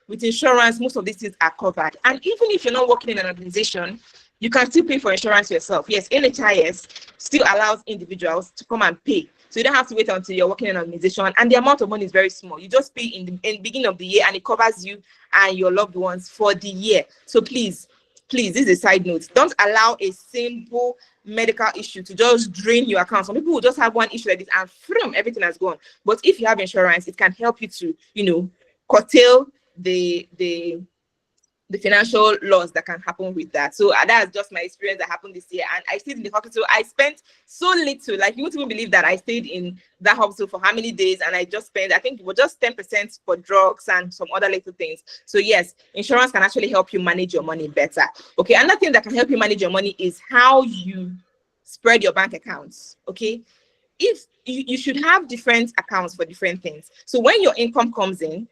With insurance, most of these things are covered. And even if you're not working in an organization, you can still pay for insurance yourself. Yes, NHIS still allows individuals to come and pay. So you don't have to wait until you're working in an organization, and the amount of money is very small. You just pay in the beginning of the year, and it covers you and your loved ones for the year. So please, this is a side note. Don't allow a simple medical issue to just drain your account. Some people will just have one issue like this, and everything has gone. But if you have insurance, it can help you to, curtail the financial loss that can happen with that. So that's just my experience that happened this year. And I stayed in the hospital. I spent so little, like you wouldn't even believe that I stayed in that hospital for how many days, and I just spent, I think it was just 10% for drugs and some other little things. So yes, insurance can actually help you manage your money better. Okay, another thing that can help you manage your money is how you spread your bank accounts. Okay, if you should have different accounts for different things. So when your income comes in,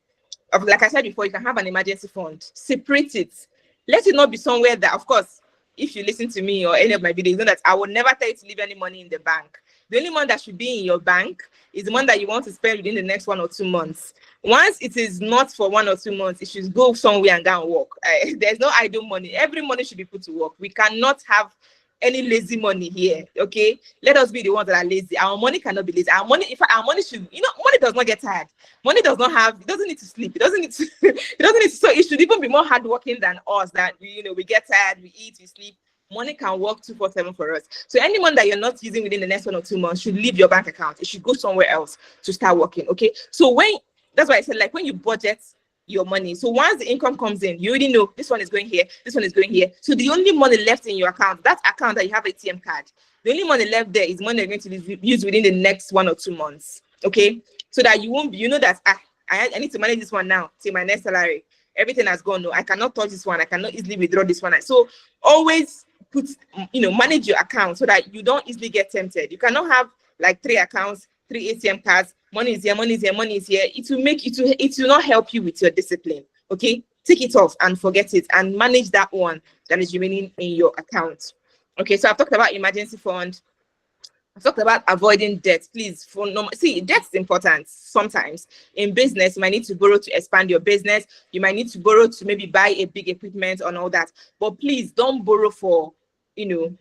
like I said before, you can have an emergency fund. Separate it. Let it not be somewhere that, of course, if you listen to me or any of my videos, you know that I would never tell you to leave any money in the bank. The only one that should be in your bank is the one that you want to spend within the next 1 or 2 months. Once it is not for 1 or 2 months, it should go somewhere and go and work. There's no idle money. Every money should be put to work. We cannot have any lazy money here. Okay, let us be the ones that are lazy. Our money cannot be lazy. Our money, our money should, money does not get tired. Money does not have, it doesn't need to sleep. It doesn't need to, so it should even be more hardworking than us, that we get tired, we eat, we sleep. Money can work 24/7 for us. So any money that you're not using within the next 1 or 2 months should leave your bank account. It should go somewhere else to start working. Okay, so that's why I said, like, when you budget your money. So once the income comes in, you already know this one is going here, this one is going here. So the only money left in your account, that account that you have ATM card, the only money left there is money you're going to use within the next 1 or 2 months. Okay, so that you won't, you know that I need to manage this one now till my next salary. Everything has gone. No, I cannot touch this one. I cannot easily withdraw this one. So always put, manage your account so that you don't easily get tempted. You cannot have like 3 accounts, 3 ATM cards. Money is here, money is here, money is here. It will not help you with your discipline. Okay, take it off and forget it and manage that one that is remaining in your account. Okay, so I've talked about emergency fund. I've talked about avoiding debt. Please, see, debt is important. Sometimes in business, you might need to borrow to expand your business. You might need to borrow to maybe buy a big equipment and all that. But please don't borrow for, maybe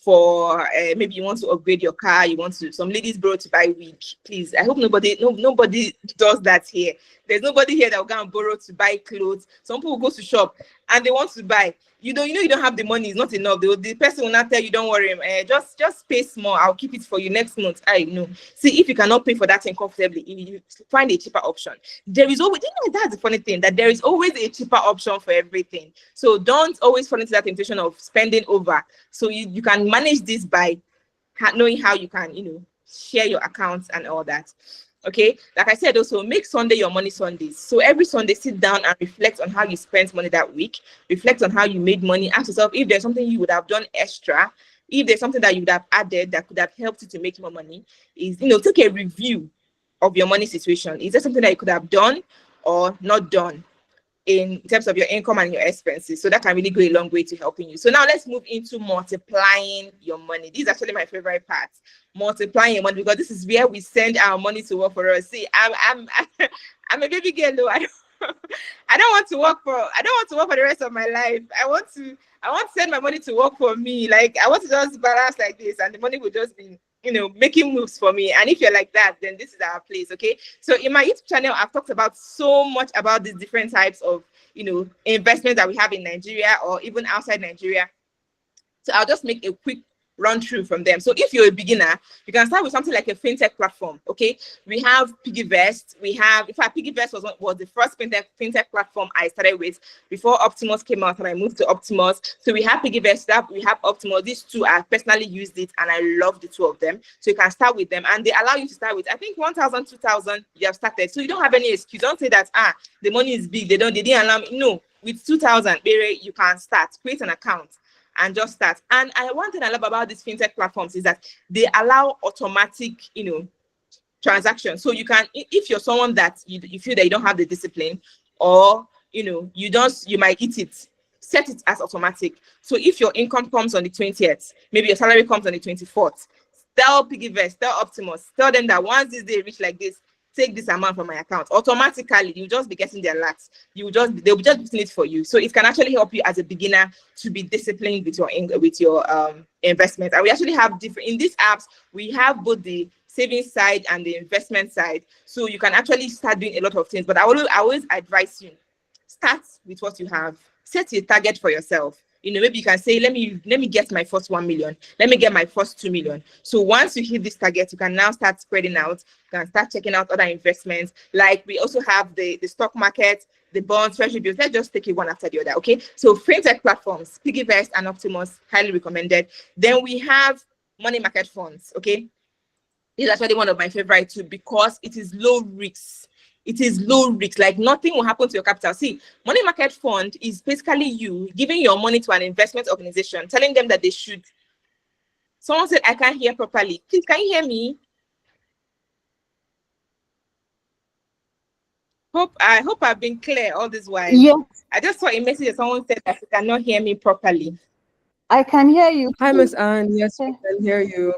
you want to upgrade your car. Some ladies borrow to buy wig. Please, I hope nobody does that here. There's nobody here that will go and borrow to buy clothes. Some people go to shop and they want to buy. You don't have the money, it's not enough. The person will not tell you, don't worry, just pay small, I'll keep it for you next month. I know. See, if you cannot pay for that thing comfortably, you find a cheaper option. There is always, that's the funny thing, that there is always a cheaper option for everything. So don't always fall into that temptation of spending over. So you can manage this by knowing how you can, share your accounts and all that. Okay, like I said, also make Sunday your money Sundays. So every Sunday, sit down and reflect on how you spent money that week. Reflect on how you made money. Ask yourself if there's something you would have done extra, if there's something that you would have added that could have helped you to make more money. Take a review of your money situation. Is there something that you could have done or not done in terms of your income and your expenses? So that can really go a long way to helping you. So now let's move into multiplying your money. This is actually my favorite part, multiplying your money, because this is where we send our money to work for us. See, I'm a baby girl though. I don't want to work for the rest of my life. I want to send my money to work for me. Like, I want to just balance like this, and the money will just be making moves for me. And if you're like that, then this is our place. Okay, so in my YouTube channel, I've talked about so much about these different types of investments that we have in Nigeria or even outside Nigeria. So I'll just make a quick run through from them. So if you're a beginner, you can start with something like a fintech platform. Okay, we have PiggyVest. PiggyVest was the first fintech platform I started with before Optimus came out, and I moved to Optimus. So we have PiggyVest, we have Optimus. These two, I personally used it and I love the two of them. So you can start with them, and they allow you to start with, I think, 1,000, 2,000. You have started, so you don't have any excuse. Don't say that the money is big. They didn't allow me. No, with 2,000, you can start. Create an account and just start. And one thing I love about these fintech platforms is that they allow automatic, transactions. So you can, if you're someone that you feel that you don't have the discipline, or you might eat it, set it as automatic. So if your income comes on the 20th, maybe your salary comes on the 24th, tell PiggyVest, tell Optimus, tell them that once this day reach like this, take this amount from my account. Automatically, you'll just be getting their alerts. They'll be just putting it for you. So it can actually help you as a beginner to be disciplined with your investment. And we actually have in these apps, we have both the savings side and the investment side. So you can actually start doing a lot of things. But I always advise you, start with what you have. Set a target for yourself. Maybe you can say, let me get my first 1 million. Let me get my first 2 million. So once you hit this target, you can now start spreading out. You can start checking out other investments. Like we also have the stock market, the bonds, treasury bills. Let's just take it one after the other. Okay. So fintech platforms, PiggyVest and Optimus, highly recommended. Then we have money market funds. Okay. This is actually one of my favorite too, because it is low risk. It is low risk, like nothing will happen to your capital. See, money market fund is basically you giving your money to an investment organization, telling them that they should. Someone said, I can't hear properly. Please, can you hear me? I hope I've been clear all this while. Yes. I just saw a message that someone said that you cannot hear me properly. I can hear you. Hi, Miss Anne. Yes, we can hear you.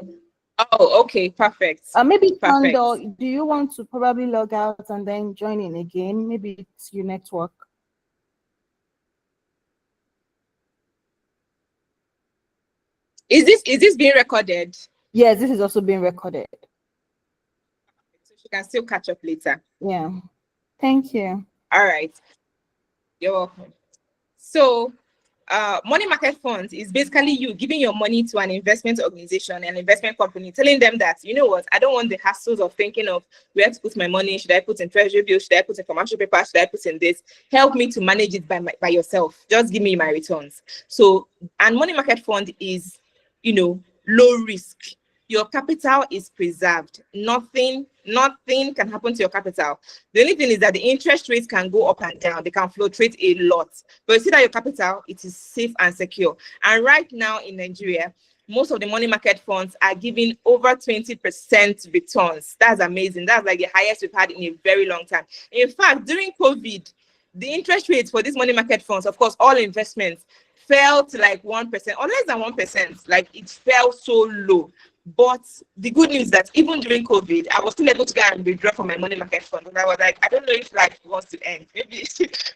Oh, okay, perfect. Maybe Perfect. Thunder, do you want to probably log out and then join in again? Maybe it's your network. Is this being recorded? Yes, this is also being recorded. So she can still catch up later. Yeah. Thank you. All right. You're welcome. So money market funds is basically you giving your money to an investment organization, an investment company, telling them that, you know what, I don't want the hassles of thinking of where to put my money. Should I put in treasury bills? Should I put in commercial paper? Should I put in this? Help me to manage it by yourself. Just give me my returns. So, and money market fund is, low risk. Your capital is preserved. Nothing can happen to your capital. The only thing is that the interest rates can go up and down. They can fluctuate a lot. But you see that your capital, it is safe and secure. And right now in Nigeria, most of the money market funds are giving over 20% returns. That's amazing. That's like the highest we've had in a very long time. In fact, during COVID, the interest rates for these money market funds, of course, all investments, fell to like 1% or less than 1%. Like it fell so low. But the good news is that even during COVID, I was still able to go and withdraw from my money market fund. And I was like, I don't know if life wants to end.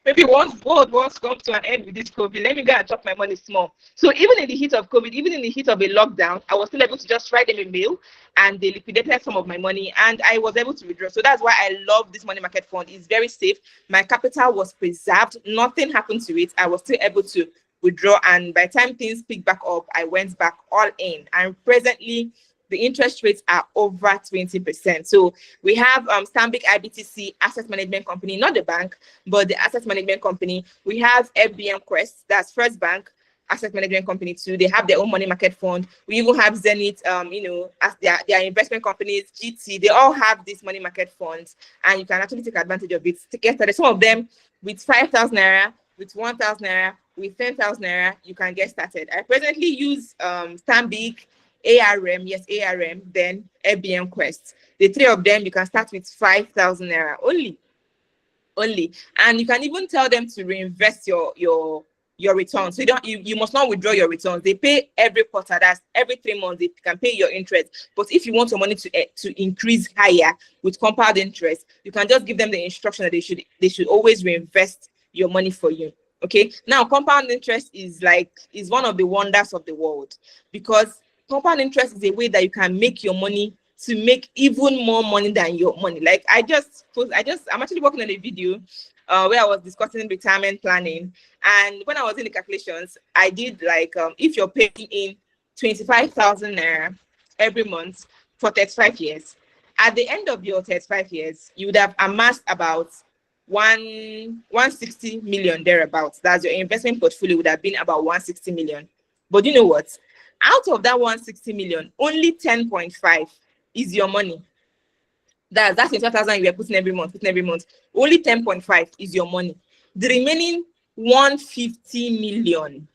Maybe once world wants to come to an end with this COVID, let me go and drop my money small. So even in the heat of COVID, even in the heat of a lockdown, I was still able to just write them a mail and they liquidated some of my money and I was able to withdraw. So that's why I love this money market fund. It's very safe. My capital was preserved. Nothing happened to it. I was still able to withdraw, and by the time things picked back up, I went back all in. And presently, the interest rates are over 20%. So we have Stanbic IBTC Asset Management Company, not the bank, but the asset management company. We have FBN Quest, that's First Bank Asset Management Company too. They have their own money market fund. We even have Zenith, as their investment companies, GT. They all have these money market funds, and you can actually take advantage of it. To get started, some of them with 5,000 naira, with 1,000 naira, with 10,000 naira, you can get started. I presently use Stanbic, ARM, then FBN Quest. The three of them, you can start with 5,000 naira only. And you can even tell them to reinvest your returns. So you must not withdraw your returns. They pay every quarter. That's every 3 months. They can pay your interest. But if you want your money to increase higher with compound interest, you can just give them the instruction that they should always reinvest your money for you. Okay. Now, compound interest is one of the wonders of the world, because compound interest is a way that you can make your money to make even more money than your money. Like I'm actually working on a video where I was discussing retirement planning, and when I was in the calculations, I did if you're paying in 25,000 naira every month for 35 years, at the end of your 35 years, you would have amassed about 160 million thereabouts. That's your investment portfolio would have been about 160 million. But you know what? Out of that 160 million, only 10.5 is your money. That's 20,000 you are putting every month. Only 10.5 is your money. The remaining 150 million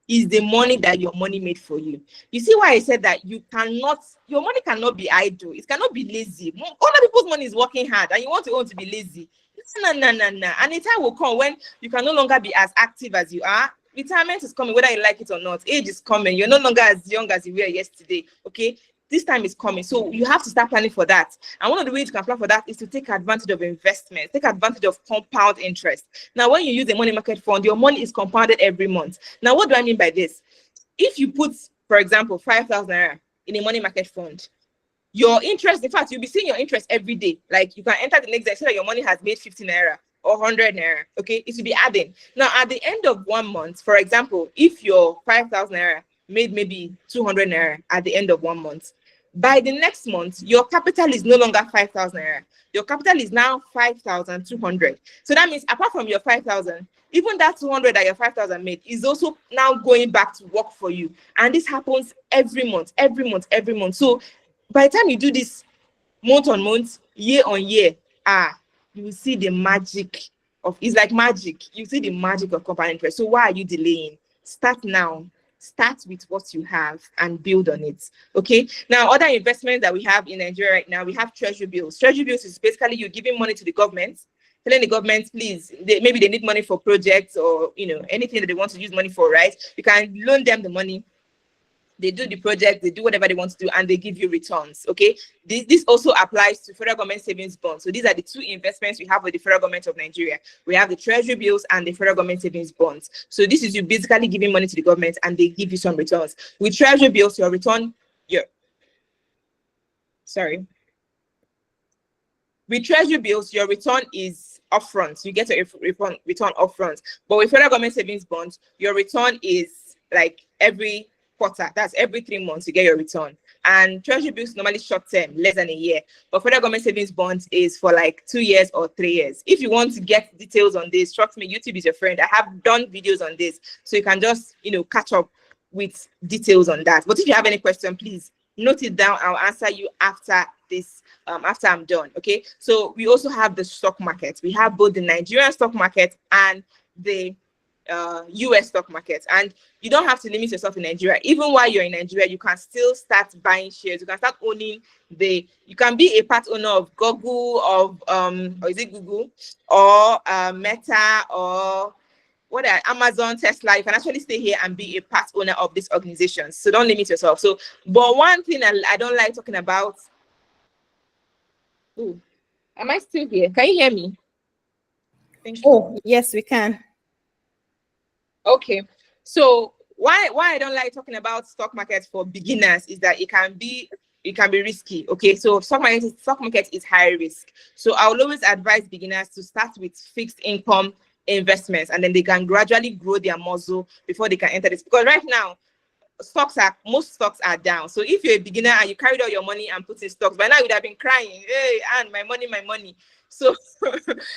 is the money that your money made for you. You see why I said that your money cannot be idle. It cannot be lazy. Other people's money is working hard and you want your own to be lazy. No. And a time will come when you can no longer be as active as you are. Retirement is coming, whether you like it or not. Age is coming. You're no longer as young as you were yesterday. Okay, this time is coming, so you have to start planning for that. And one of the ways you can plan for that is to take advantage of investment, take advantage of compound interest. Now, when you use a money market fund, your money is compounded every month. Now, what do I mean by this? If you put, for example, 5,000 naira in a money market fund, your interest, in fact, you'll be seeing your interest every day. Like you can enter the next day, so that your money has made 50 naira. Or 100 naira, okay? It will be adding. Now, at the end of 1 month, for example, if your 5,000 naira made maybe 200 naira at the end of 1 month, by the next month, your capital is no longer 5,000 naira. Your capital is now 5,200. So that means apart from your 5,000, even that 200 that your 5,000 made is also now going back to work for you. And this happens every month. So by the time you do this month on month, year on year, you will see the magic of, it's like magic. You see the magic of compound interest. So why are you delaying? Start now. Start with what you have and build on it. Okay. Now, other investments that we have in Nigeria right now, we have treasury bills. Treasury bills is basically you giving money to the government, telling the government, please, maybe they need money for projects or anything that they want to use money for, right? You can loan them the money. They do the project, they do whatever they want to do, and they give you returns. Okay. This also applies to federal government savings bonds. So these are the two investments we have with the federal government of Nigeria. We have the treasury bills and the federal government savings bonds. So this is you basically giving money to the government and they give you some returns. With treasury bills, your return, with treasury bills, your return is upfront. You get a return upfront. But with federal government savings bonds, your return is like every quarter. That's every 3 months you get your return. And treasury bills normally short term, less than a year. But federal government savings bonds is for like 2 years or 3 years. If you want to get details on this, trust me, YouTube is your friend. I have done videos on this, so you can just catch up with details on that. But if you have any question, please note it down. I'll answer you after this, after I'm done. Okay. So we also have the stock market. We have both the Nigerian stock market and the US stock market, and you don't have to limit yourself in Nigeria. Even while you're in Nigeria, you can still start buying shares. You can start owning you can be a part owner of Google, of or is it Google, or Meta, or Amazon, Tesla. You can actually stay here and be a part owner of these organizations. So don't limit yourself. So, but one thing I don't like talking about. Ooh, am I still here? Can you hear me? Thank you. Oh, yes, we can. Okay, so why I don't like talking about stock market for beginners is that it can be risky. Okay, so stock market is high risk. So I will always advise beginners to start with fixed income investments, and then they can gradually grow their muscle before they can enter this. Because right now, most stocks are down. So if you're a beginner and you carried all your money and put in stocks, by now you would have been crying, hey, and my money. So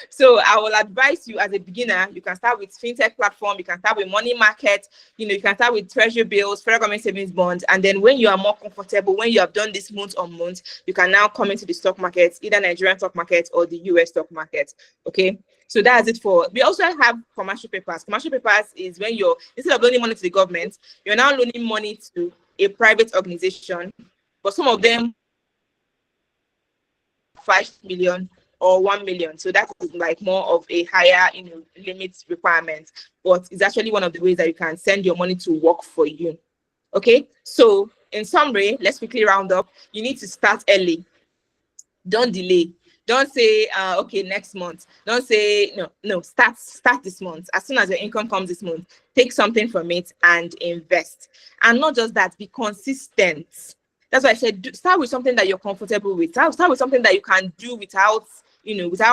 so I will advise you, as a beginner, you can start with fintech platform, you can start with money market, you can start with treasury bills, federal government savings bonds, and then when you are more comfortable, when you have done this month on month, you can now come into the stock market, either Nigerian stock market or the US stock market. Okay, so that's it for. We also have commercial papers. Commercial papers is when instead of loaning money to the government, you're now loaning money to a private organization, but some of them 5 million or 1 million. So that is like more of a higher limit requirement, but it's actually one of the ways that you can send your money to work for you. Okay, so in summary, let's quickly round up. You need to start early. Don't delay. Don't say okay, next month. Don't say no. Start this month. As soon as your income comes this month, take something from it and invest. And not just that, be consistent. That's why I said start with something that you're comfortable with. Start with something that you can do without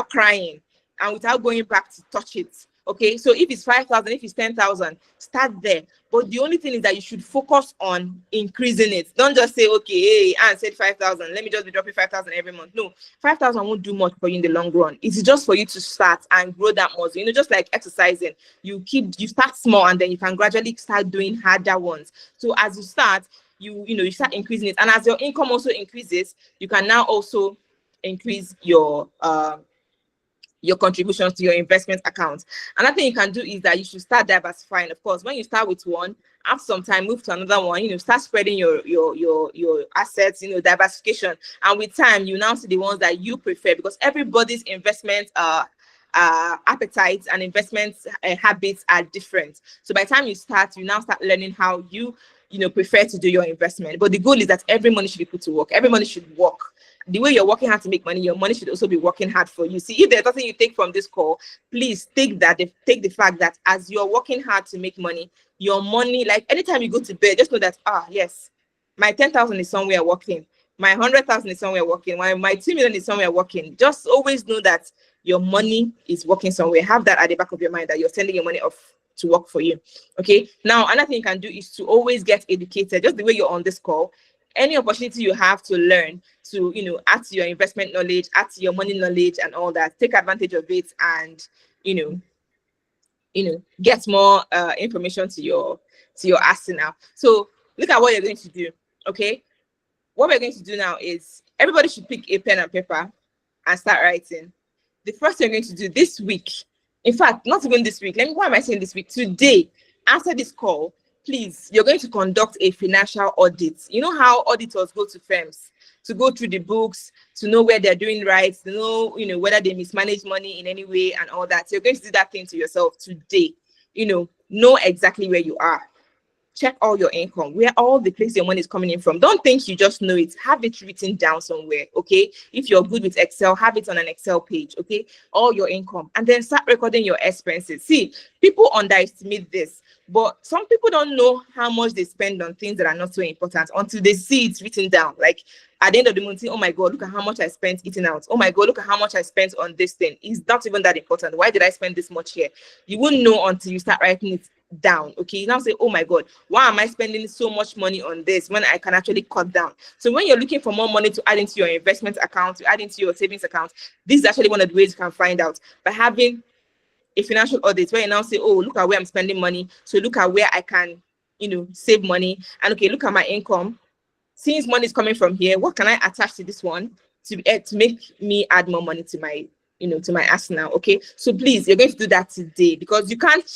crying and without going back to touch it. Okay, so if it's 5,000, if it's 10,000, start there. But the only thing is that you should focus on increasing it. Don't just say, okay, hey, Anne said 5,000, let me just be dropping 5,000 every month. No, 5,000 won't do much for you in the long run. It's just for you to start and grow that muscle. Just like exercising, you start small and then you can gradually start doing harder ones. So as you start, you start increasing it, and as your income also increases, you can now also increase your contributions to your investment account. Another thing you can do is that you should start diversifying. Of course, when you start with one, after some time, move to another one. Start spreading your assets. Diversification, and with time, you now see the ones that you prefer, because everybody's investment appetites and investment habits are different. So by the time you now start learning how you prefer to do your investment. But the goal is that every money should be put to work. Every money should work. The way you're working hard to make money, your money should also be working hard for you. See, if there's nothing you take from this call, please take the fact that as you're working hard to make money, your money, like anytime you go to bed, just know that, yes, my 10,000 is somewhere working. My 100,000 is somewhere working. My 2 million is somewhere working. Just always know that your money is working somewhere. Have that at the back of your mind, that you're sending your money off to work for you. Okay, now another thing you can do is to always get educated. Just the way you're on this call, any opportunity you have to learn, to add to your investment knowledge, add to your money knowledge and all that, take advantage of it, and get more information to your arsenal. So look at what you're going to do. Okay, what we're going to do now is everybody should pick a pen and paper and start writing. The first thing you're going to do this week, in fact, not even this week. Why am I saying this week? Today, after this call, please, you're going to conduct a financial audit. You know how auditors go to firms to go through the books, to know where they're doing right, to know, whether they mismanage money in any way and all that. So you're going to do that thing to yourself today. Know exactly where you are. Check all your income, where all the place your money is coming in from. Don't think you just know it. Have it written down somewhere, okay? If you're good with Excel, have it on an Excel page, okay? All your income. And then start recording your expenses. See, people underestimate this, but some people don't know how much they spend on things that are not so important until they see it written down. Like, at the end of the month, oh my God, look at how much I spent eating out. Oh my God, look at how much I spent on this thing. It's not even that important. Why did I spend this much here? You won't know until you start writing it down. Okay, you now say, oh my God, why am I spending so much money on this when I can actually cut down? So when you're looking for more money to add into your investment account, to add into your savings account, this is actually one of the ways you can find out, by having a financial audit where you now say, oh, look at where I'm spending money. So look at where I can, save money. And okay, look at my income. Since money is coming from here, what can I attach to this one to make me add more money to my, to my arsenal? Okay, so please, you're going to do that today, because you can't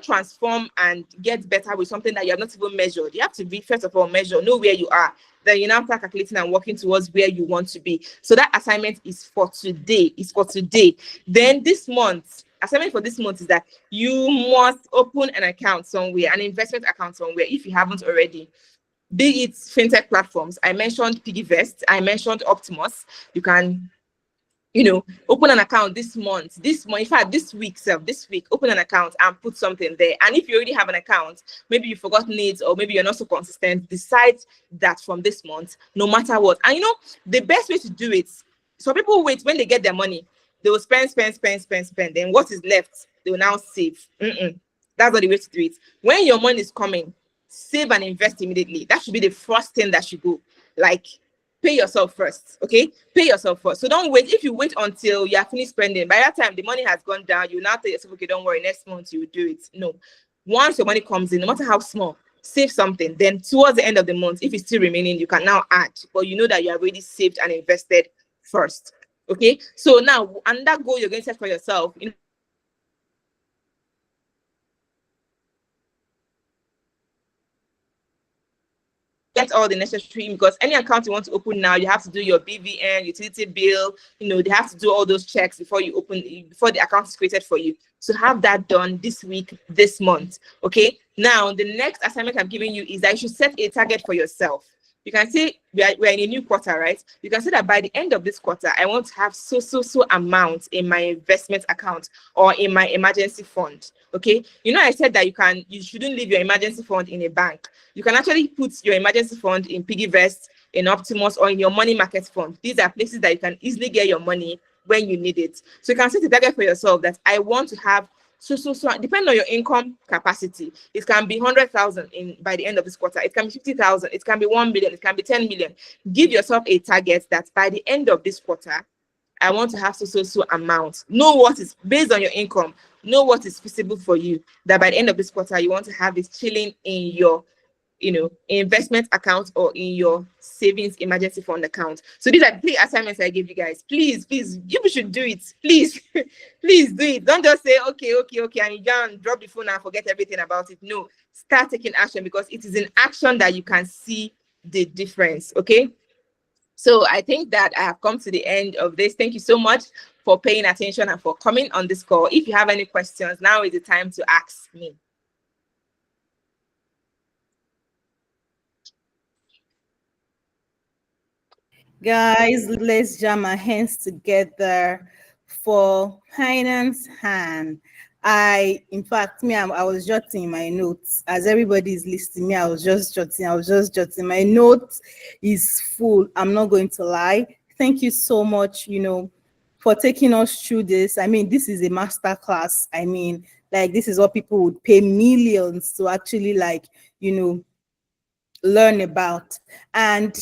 transform and get better with something that you have not even measured. You have to be, first of all, measure, know where you are. Then you now start calculating and working towards where you want to be. So that assignment is for today. Then this month, assignment for this month is that you must open an account somewhere, an investment account somewhere, if you haven't already. Be it fintech platforms. I mentioned PiggyVest. I mentioned Optimus. You can, open an account this month, in fact, this week, open an account and put something there. And if you already have an account, maybe you forgot needs, or maybe you're not so consistent, decide that from this month, no matter what. And the best way to do it, some people wait when they get their money, they will spend. Then what is left, they will now save. That's not the way to do it. When your money is coming, save and invest immediately. That should be the first thing that should go. Like, pay yourself first, okay? Pay yourself first. So don't wait. If you wait until you are finished spending, by that time the money has gone down, you now tell yourself, okay, don't worry, next month you will do it. No. Once your money comes in, no matter how small, save something. Then towards the end of the month, if it's still remaining, you can now add. But you know that you have already saved and invested first. Okay? So now, and that goal you're going to set for yourself, get all the necessary, because any account you want to open now, you have to do your BVN, utility bill, they have to do all those checks before the account is created for you. So have that done this week, this month. Okay, now the next assignment I'm giving you is that you should set a target for yourself. You can say we're in a new quarter, right? You can say that by the end of this quarter, I want to have so amount in my investment account or in my emergency fund. Okay, I said that you shouldn't leave your emergency fund in a bank. You can actually put your emergency fund in PiggyVest, in Optimus, or in your money market fund. These are places that you can easily get your money when you need it. So you can set a target for yourself that I want to have so depending on your income capacity. It can be 100,000 by the end of this quarter. It can be 50,000. It can be 1 million. It can be 10 million. Give yourself a target that by the end of this quarter, I want to have so amount. Know what is based on your income. Know what is feasible for you. That by the end of this quarter, you want to have this chilling in your investment account or in your savings emergency fund account. So these are the 3 assignments I gave you guys. Please, you should do it. Please, please do it. Don't just say, okay, and you can drop the phone and forget everything about it. No, start taking action, because it is in action that you can see the difference. Okay. So I think that I have come to the end of this. Thank you so much for paying attention and for coming on this call. If you have any questions, now is the time to ask me. Guys, let's jam our hands together for Finance Han. In fact, I was jotting my notes. As everybody is listening, I was just jotting. My notes is full. I'm not going to lie. Thank you so much, for taking us through this. This is a master class. This is what people would pay millions to actually learn about. And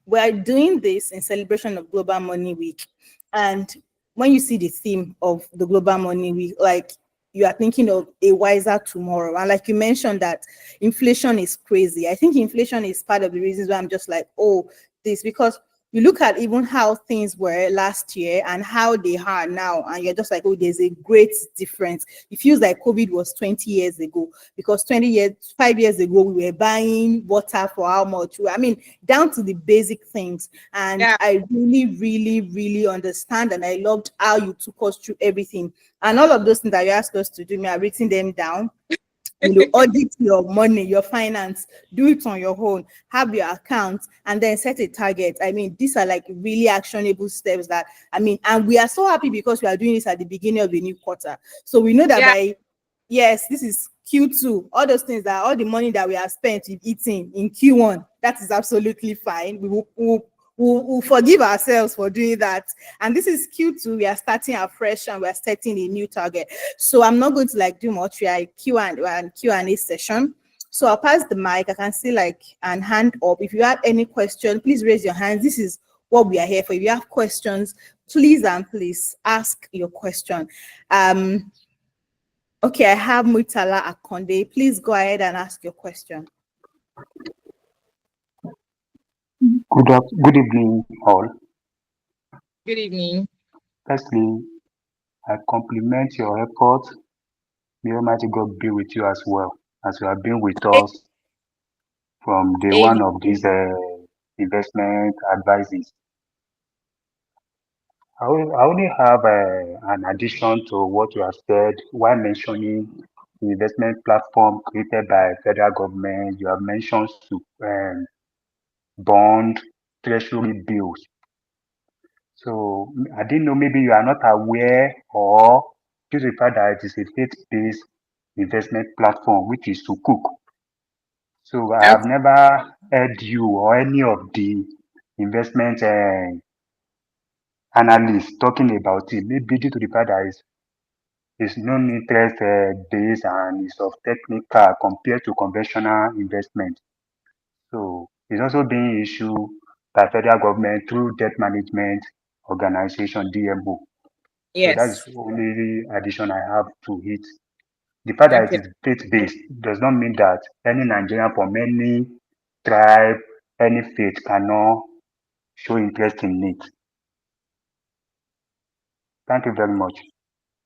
we're doing this in celebration of Global Money Week. And when you see the theme of the Global Money Week, you are thinking of a wiser tomorrow. And like you mentioned that inflation is crazy. I think inflation is part of the reasons why I'm just because you look at even how things were last year and how they are now, and you're just there's a great difference. It feels like COVID was 20 years ago, because 5 years ago, we were buying water for how much? Down to the basic things. And yeah. I really, really, really understand, and I loved how you took us through everything. And all of those things that you asked us to do, I written them down. Audit your money, your finance, do it on your own, have your account, and then set a target. These are really actionable steps that, and we are so happy because we are doing this at the beginning of the new quarter. So we know that this is Q2, all those things, that all the money that we have spent with eating in Q1, that is absolutely fine. We'll forgive ourselves for doing that. And this is Q2. We are starting afresh and we are setting a new target. So I'm not going to like do much. We are a Q&A session. So I'll pass the mic. I can see like an hand up. If you have any question, please raise your hands. This is what we are here for. If you have questions, please ask your question. Okay, I have Murtala Akonde. Please go ahead and ask your question. Good evening, all. Good evening. Firstly, I compliment your efforts. May Almighty God be with you as well, as you have been with us from day one of these investment advices. I only have an addition to what you have said while mentioning the investment platform created by federal government. You have mentioned bond, treasury bills. So I didn't know, maybe you are not aware, or due to the fact that it is a faith-based investment platform, which is Sukuk. So I have never heard you or any of the investment analysts talking about it. Maybe due to the fact that it's non-interest based and it's of technical compared to conventional investment. So it's also being issued by federal government through debt management organization, DMO. Yes. So that's the only addition I have to it. The fact that it is faith-based does not mean that any Nigerian from any tribe, any faith cannot show interest in it. Thank you very much.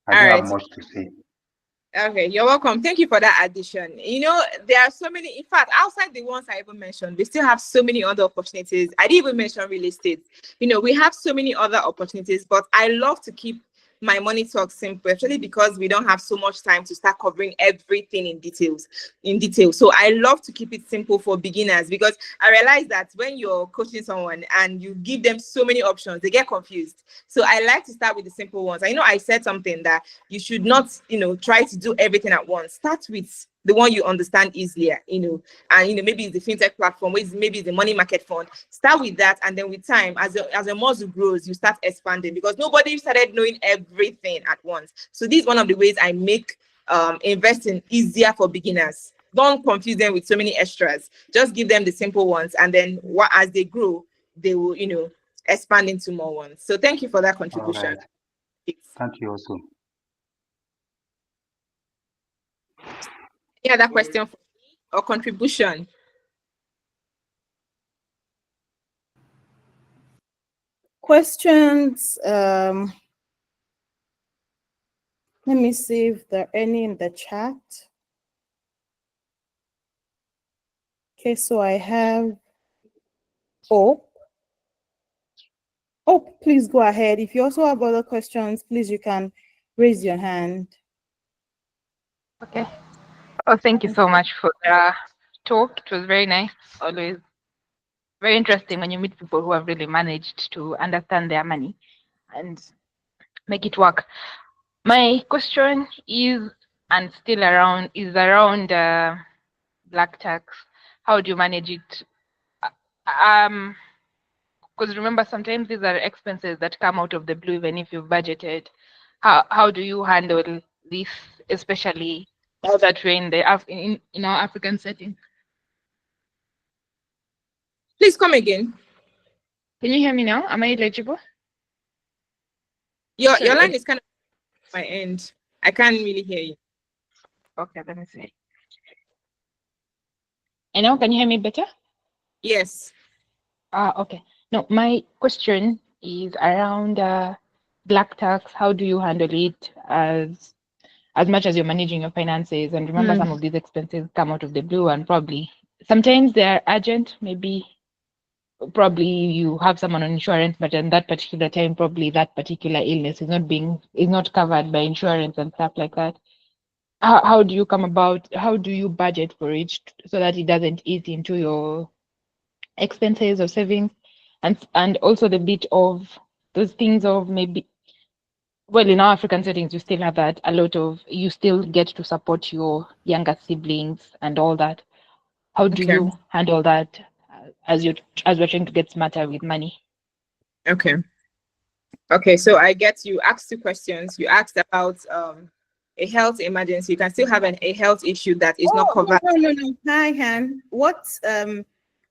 I don't have much to say. Okay, you're welcome. Thank you for that addition. You know, there are so many, in fact, outside the ones I even mentioned, we still have so many other opportunities. I didn't even mention real estate. You know, we have so many other opportunities, but I love to keep my money talk simple, actually, because we don't have so much time to start covering everything in detail. So I love to keep it simple for beginners, because I realize that when you're coaching someone and you give them so many options, they get confused. So I like to start with the simple ones. I know I said something that you should not, try to do everything at once. Start with the one you understand easier, and maybe it's the fintech platform, maybe it's the money market fund. Start with that, and then with time, as a muscle grows, you start expanding, because nobody started knowing everything at once. So this is one of the ways I make investing easier for beginners. Don't confuse them with so many extras. Just give them the simple ones, and then as they grow, they will, expand into more ones. So thank you for that contribution. Right. Thank you also. Any other question for me or contribution? Questions? Let me see if there are any in the chat. Okay, so I have Hope. Hope, please go ahead. If you also have other questions, please, you can raise your hand. Okay. Oh, thank you so much for the talk. It was very nice. Always very interesting when you meet people who have really managed to understand their money and make it work. My question is around black tax. How do you manage it? Because remember, sometimes these are expenses that come out of the blue, even if you've budgeted. How do you handle this, especially now that we're in our African setting? Please come again. Can you hear me now? Am I legible? Your line is kind of my end. I can't really hear you. Okay, let me see. And now, can you hear me better? Yes. Okay. No, my question is around black tax. How do you handle it as much as you're managing your finances? And remember, some of these expenses come out of the blue, and probably sometimes they're urgent. Probably you have someone on insurance, but in that particular time, probably that particular illness is not covered by insurance and stuff like that. How do you how do you budget for it so that it doesn't eat into your expenses or savings? And also the bit of those things of maybe well, in our African settings, you still have that. A lot of you still get to support your younger siblings and all that. How do Okay. you handle that as we're trying to get smarter with money? Okay. Okay, so I get you asked 2 questions. You asked about a health emergency. You can still have a health issue that is not covered. No. Hi, Han. What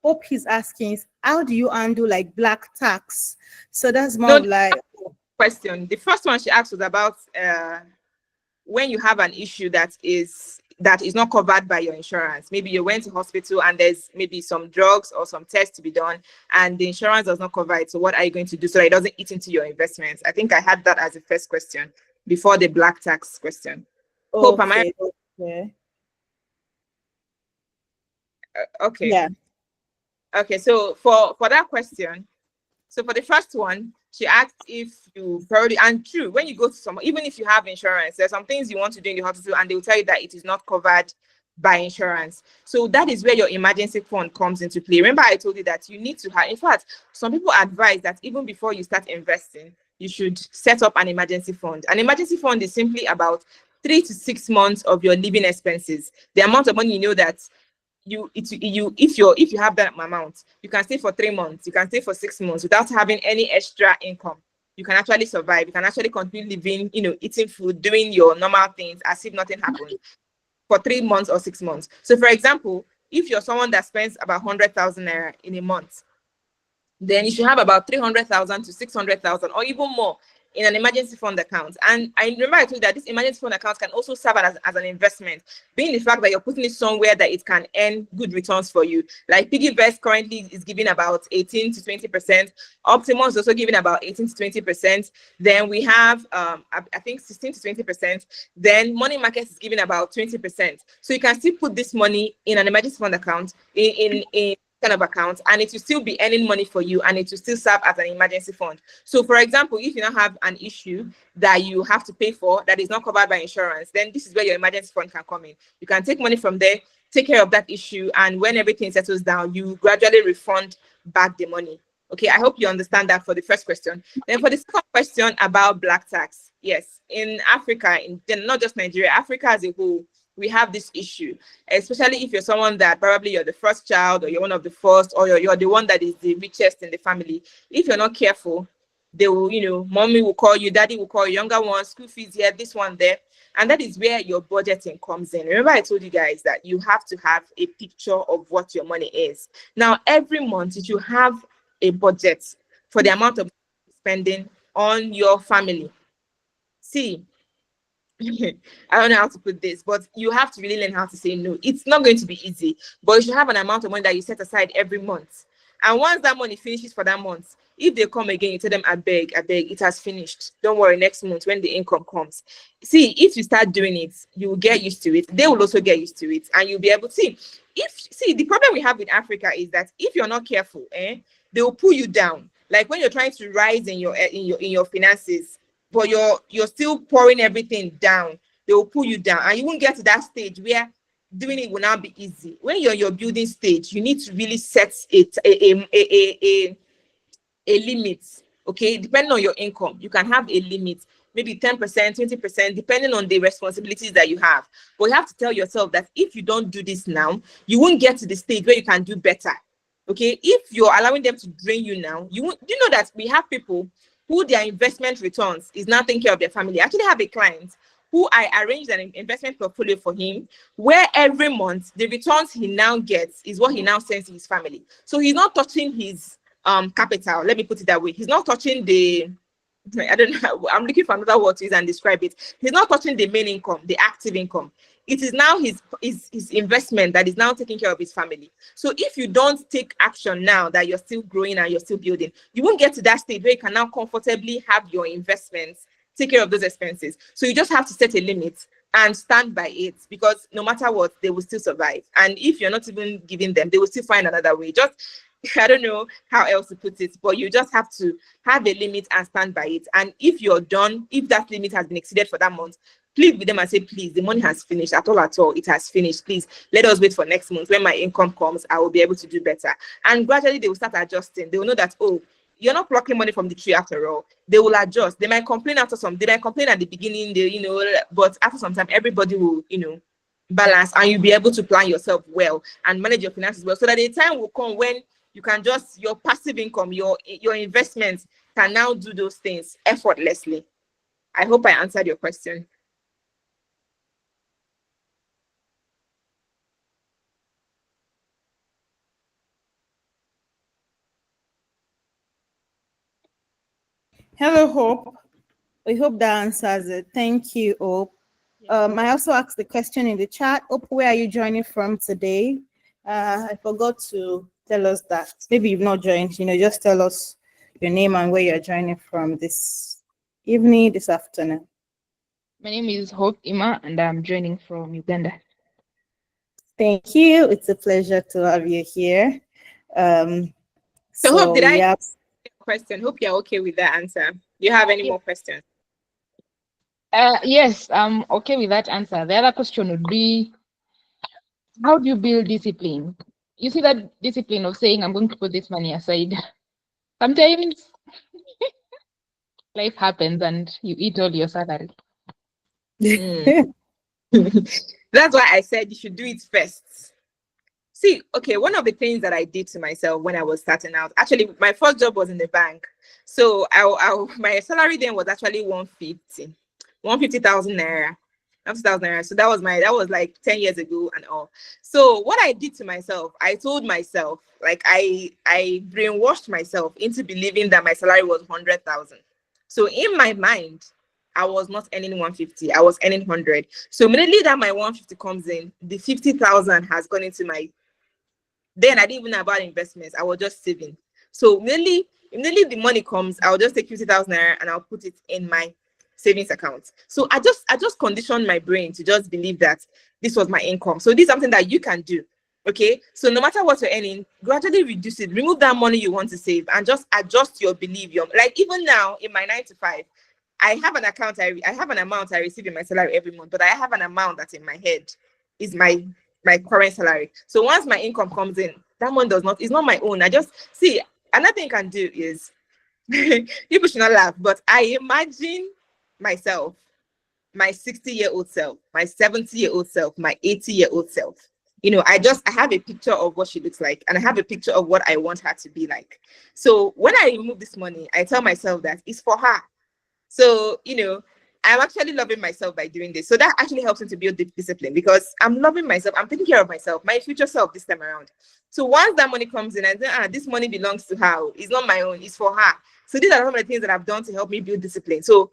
Hope he's asking is, how do you handle like black tax? So that's more No, of like, question. The first one she asked was about when you have an issue that is not covered by your insurance. Maybe you went to hospital and there's maybe some drugs or some tests to be done and the insurance does not cover it. So what are you going to do so that it doesn't eat into your investments? I think I had that as the first question before the black tax question. Hope, am I okay. okay? Yeah. Okay, so for that question, so for the first one, she asked if you already, and true, when you go to someone, even if you have insurance, there's some things you want to do in the hospital and they'll tell you that it is not covered by insurance. So that is where your emergency fund comes into play. Remember, I told you that you need to have, in fact, some people advise that even before you start investing, you should set up an emergency fund. An emergency fund is simply about 3 to 6 months of your living expenses. The amount of money you know that if you have that amount, you can stay for 3 months, you can stay for 6 months without having any extra income. You can actually survive. You can actually continue living, eating food, doing your normal things as if nothing happened for 3 months or 6 months. So for example, if you're someone that spends about 100,000 naira in a month, then you should have about 300,000 to 600,000 or even more in an emergency fund account. And I remember I told you that this emergency fund account can also serve as an investment, being the fact that you're putting it somewhere that it can earn good returns for you. Like PiggyVest currently is giving about 18 to 20%. Optimus is also giving about 18 to 20%. Then we have, I think 16 to 20%. Then Money Market is giving about 20%. So you can still put this money in an emergency fund account in kind of account, and it will still be earning money for you, and it will still serve as an emergency fund. So for example, if you now have an issue that you have to pay for that is not covered by insurance, then this is where your emergency fund can come in. You can take money from there, take care of that issue, and when everything settles down, you gradually refund back the money. Okay, I hope you understand that for the first question. Then for the second question about black tax, yes, in Africa, not just Nigeria, Africa as a whole, we have this issue, especially if you're someone that probably you're the first child or you're one of the first, or you're the one that is the richest in the family. If you're not careful, they will, mommy will call you, daddy will call you, younger one, school fees here, this one there. And that is where your budgeting comes in. Remember, I told you guys that you have to have a picture of what your money is. Now, every month, you should have a budget for the amount of spending on your family. See, I don't know how to put this, but you have to really learn how to say no. It's not going to be easy, but you should have an amount of money that you set aside every month. And once that money finishes for that month, if they come again, you tell them, I beg, it has finished. Don't worry, next month when the income comes. See, if you start doing it, you will get used to it. They will also get used to it, and you'll be able to see. The problem we have with Africa is that if you're not careful, they will pull you down. Like when you're trying to rise in your finances, but you're still pouring everything down, they will pull you down, and you won't get to that stage where doing it will now be easy. When you're your building stage, you need to really set a limit. Okay, depending on your income, you can have a limit, maybe 10%, 20%, depending on the responsibilities that you have. But you have to tell yourself that if you don't do this now, you won't get to the stage where you can do better. Okay, if you're allowing them to drain you now, you know that we have people who their investment returns is now taking care of their family. I actually have a client who I arranged an investment portfolio for him, where every month the returns he now gets is what he now sends to his family. So he's not touching his capital. Let me put it that way. He's not touching I don't know. I'm looking for another word to use and describe it. He's not touching the main income, the active income. It is now his investment that is now taking care of his family. So if you don't take action now that you're still growing and you're still building, you won't get to that stage where you can now comfortably have your investments take care of those expenses. So you just have to set a limit and stand by it, because no matter what, they will still survive. And if you're not even giving them, they will still find another way. Just, I don't know how else to put it, but you just have to have a limit and stand by it. And if you're done, if that limit has been exceeded for that month, plead with them and say, please, the money has finished. At all, it has finished. Please, let us wait for next month. When my income comes, I will be able to do better. And gradually, they will start adjusting. They will know that, oh, you're not plucking money from the tree after all. They will adjust. They might complain they might complain at the beginning, but after some time, everybody will, balance, and you'll be able to plan yourself well and manage your finances well, so that the time will come when you can just, your passive income, your investments can now do those things effortlessly. I hope I answered your question. Hello, Hope. We hope that answers it. Thank you, Hope. I also asked the question in the chat. Hope, where are you joining from today? I forgot to tell us that. Maybe you've not joined. Just tell us your name and where you're joining from this evening, this afternoon. My name is Hope Ima, and I'm joining from Uganda. Thank you. It's a pleasure to have you here. So Hope, did I question? Hope you're okay with that answer. Do you have any more questions? Yes, I'm okay with that answer. The other question would be, how do you build discipline? You see that discipline of saying, I'm going to put this money aside. Sometimes life happens and you eat all your salary. That's why I said you should do it first. See, okay, one of the things that I did to myself when I was starting out, actually, my first job was in the bank. So my salary then was actually 150,000 naira. 150,000 naira. So that was like 10 years ago and all. So what I did to myself, I told myself, like I brainwashed myself into believing that my salary was 100,000. So in my mind, I was not earning 150, I was earning 100. So immediately that my 150 comes in, the 50,000 has gone into my. Then I didn't even know about investments. I was just saving. So immediately the money comes, I'll just take 50,000 naira and I'll put it in my savings account. So I just conditioned my brain to just believe that this was my income. So this is something that you can do. Okay. So no matter what you're earning, gradually reduce it, remove that money you want to save, and just adjust your belief. Like even now in my 9 to 5, I have an account, I have an amount I receive in my salary every month, but I have an amount that's in my head is my current salary. So once my income comes in, that money is not my own. I just see, another thing I can do is people should not laugh, but I imagine myself, my 60-year-old self, my 70-year-old self, my 80-year-old self. I have a picture of what she looks like, and I have a picture of what I want her to be like. So when I remove this money, I tell myself that it's for her. So, I'm actually loving myself by doing this. So that actually helps me to build discipline, because I'm loving myself. I'm taking care of myself, my future self this time around. So once that money comes in, I say, this money belongs to her. It's not my own. It's for her. So these are some of the things that I've done to help me build discipline. So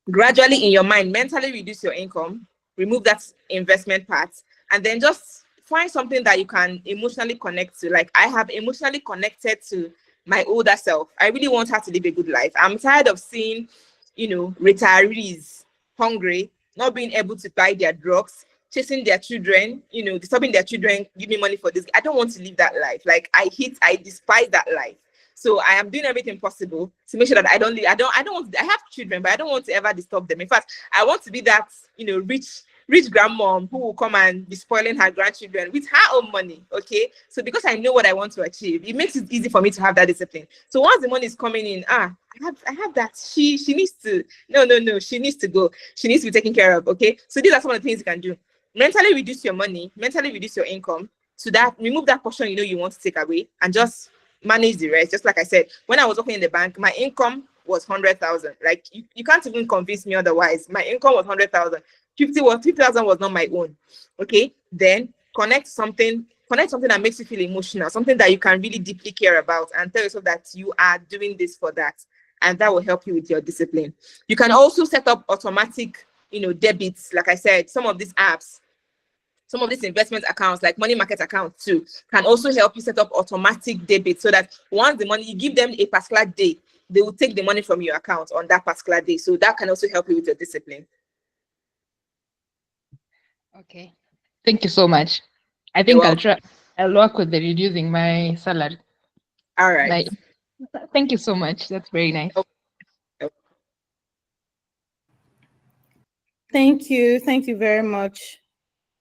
gradually in your mind, mentally reduce your income, remove that investment part, and then just find something that you can emotionally connect to. Like I have emotionally connected to my older self. I really want her to live a good life. I'm tired of seeing, retirees hungry, not being able to buy their drugs, chasing their children, disturbing their children, give me money for this. I don't want to live that life. Like I despise that life. So I am doing everything possible to make sure that I have children, but I don't want to ever disturb them. In fact, I want to be that, rich grandmom who will come and be spoiling her grandchildren with her own money. Okay. So because I know what I want to achieve, it makes it easy for me to have that discipline. So once the money is coming in, I have that. She needs to, no, she needs to go. She needs to be taken care of. Okay. So these are some of the things you can do. Mentally reduce your money, mentally reduce your income, so that remove that portion you want to take away, and just manage the rest. Just like I said, when I was working in the bank, my income was 100,000. Like you can't even convince me otherwise. My income was 100,000. 50,000 was not my own. Okay, then connect something that makes you feel emotional, something that you can really deeply care about, and tell yourself that you are doing this for that, and that will help you with your discipline. You can also set up automatic, debits. Like I said, some of these apps, some of these investment accounts, like money market accounts too, can also help you set up automatic debit, so that once the money, you give them a particular day, they will take the money from your account on that particular day. So that can also help you with your discipline. Okay. Thank you so much. I think I'll work with the reducing my salary. All right. Thank you so much. That's very nice. Thank you. Thank you very much,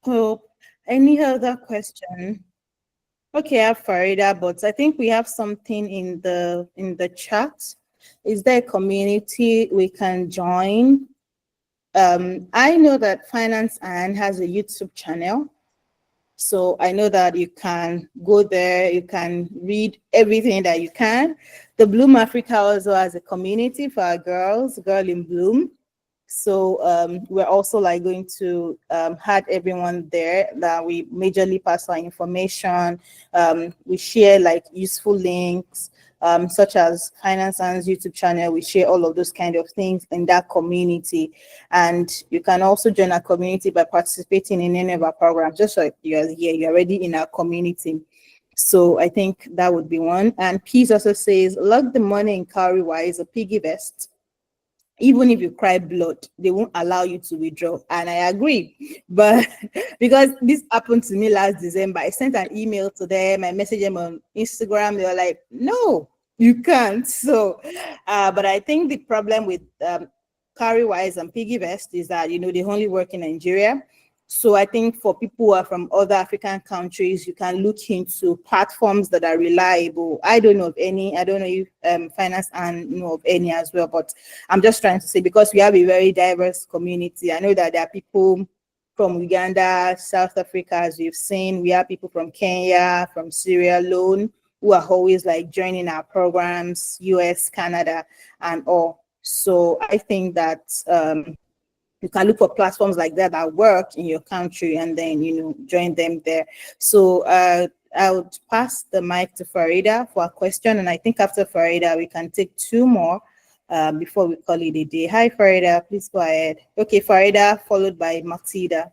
Hope. Any other question? Okay, I have Farida, but I think we have something in the chat. Is there a community we can join? I know that Finance and has a YouTube channel. So I know that you can go there, you can read everything that you can. The Bloom Africa also has a community for our girls, Girl in Bloom. So we're also like going to have everyone there that we majorly pass our information. We share like useful links, such as Finance And's YouTube channel. We share all of those kind of things in that community. And you can also join our community by participating in any of our programs. Just like you're here, you're already in our community. So I think that would be one. And Peace also says, lock the money in Cowrywise, a piggy vest. Even if you cry blood, they won't allow you to withdraw. And I agree. But because this happened to me last December, I sent an email to them, I messaged them on Instagram. They were like, no, you can't. So, but I think the problem with Cowrywise and PiggyVest is that, they only work in Nigeria. So I think for people who are from other African countries, you can look into platforms that are reliable. I don't know of any. I don't know if Finance and know of any as well. But I'm just trying to say, because we have a very diverse community, I know that there are people from Uganda, South Africa, as we've seen. We have people from Kenya, from Sierra Leone, who are always like joining our programs, US, Canada, and all. So I think that you can look for platforms like that work in your country and then, join them there. So I would pass the mic to Farida for a question. And I think after Farida, we can take two more before we call it a day. Hi, Farida, please go ahead. Okay, Farida, followed by Matilda.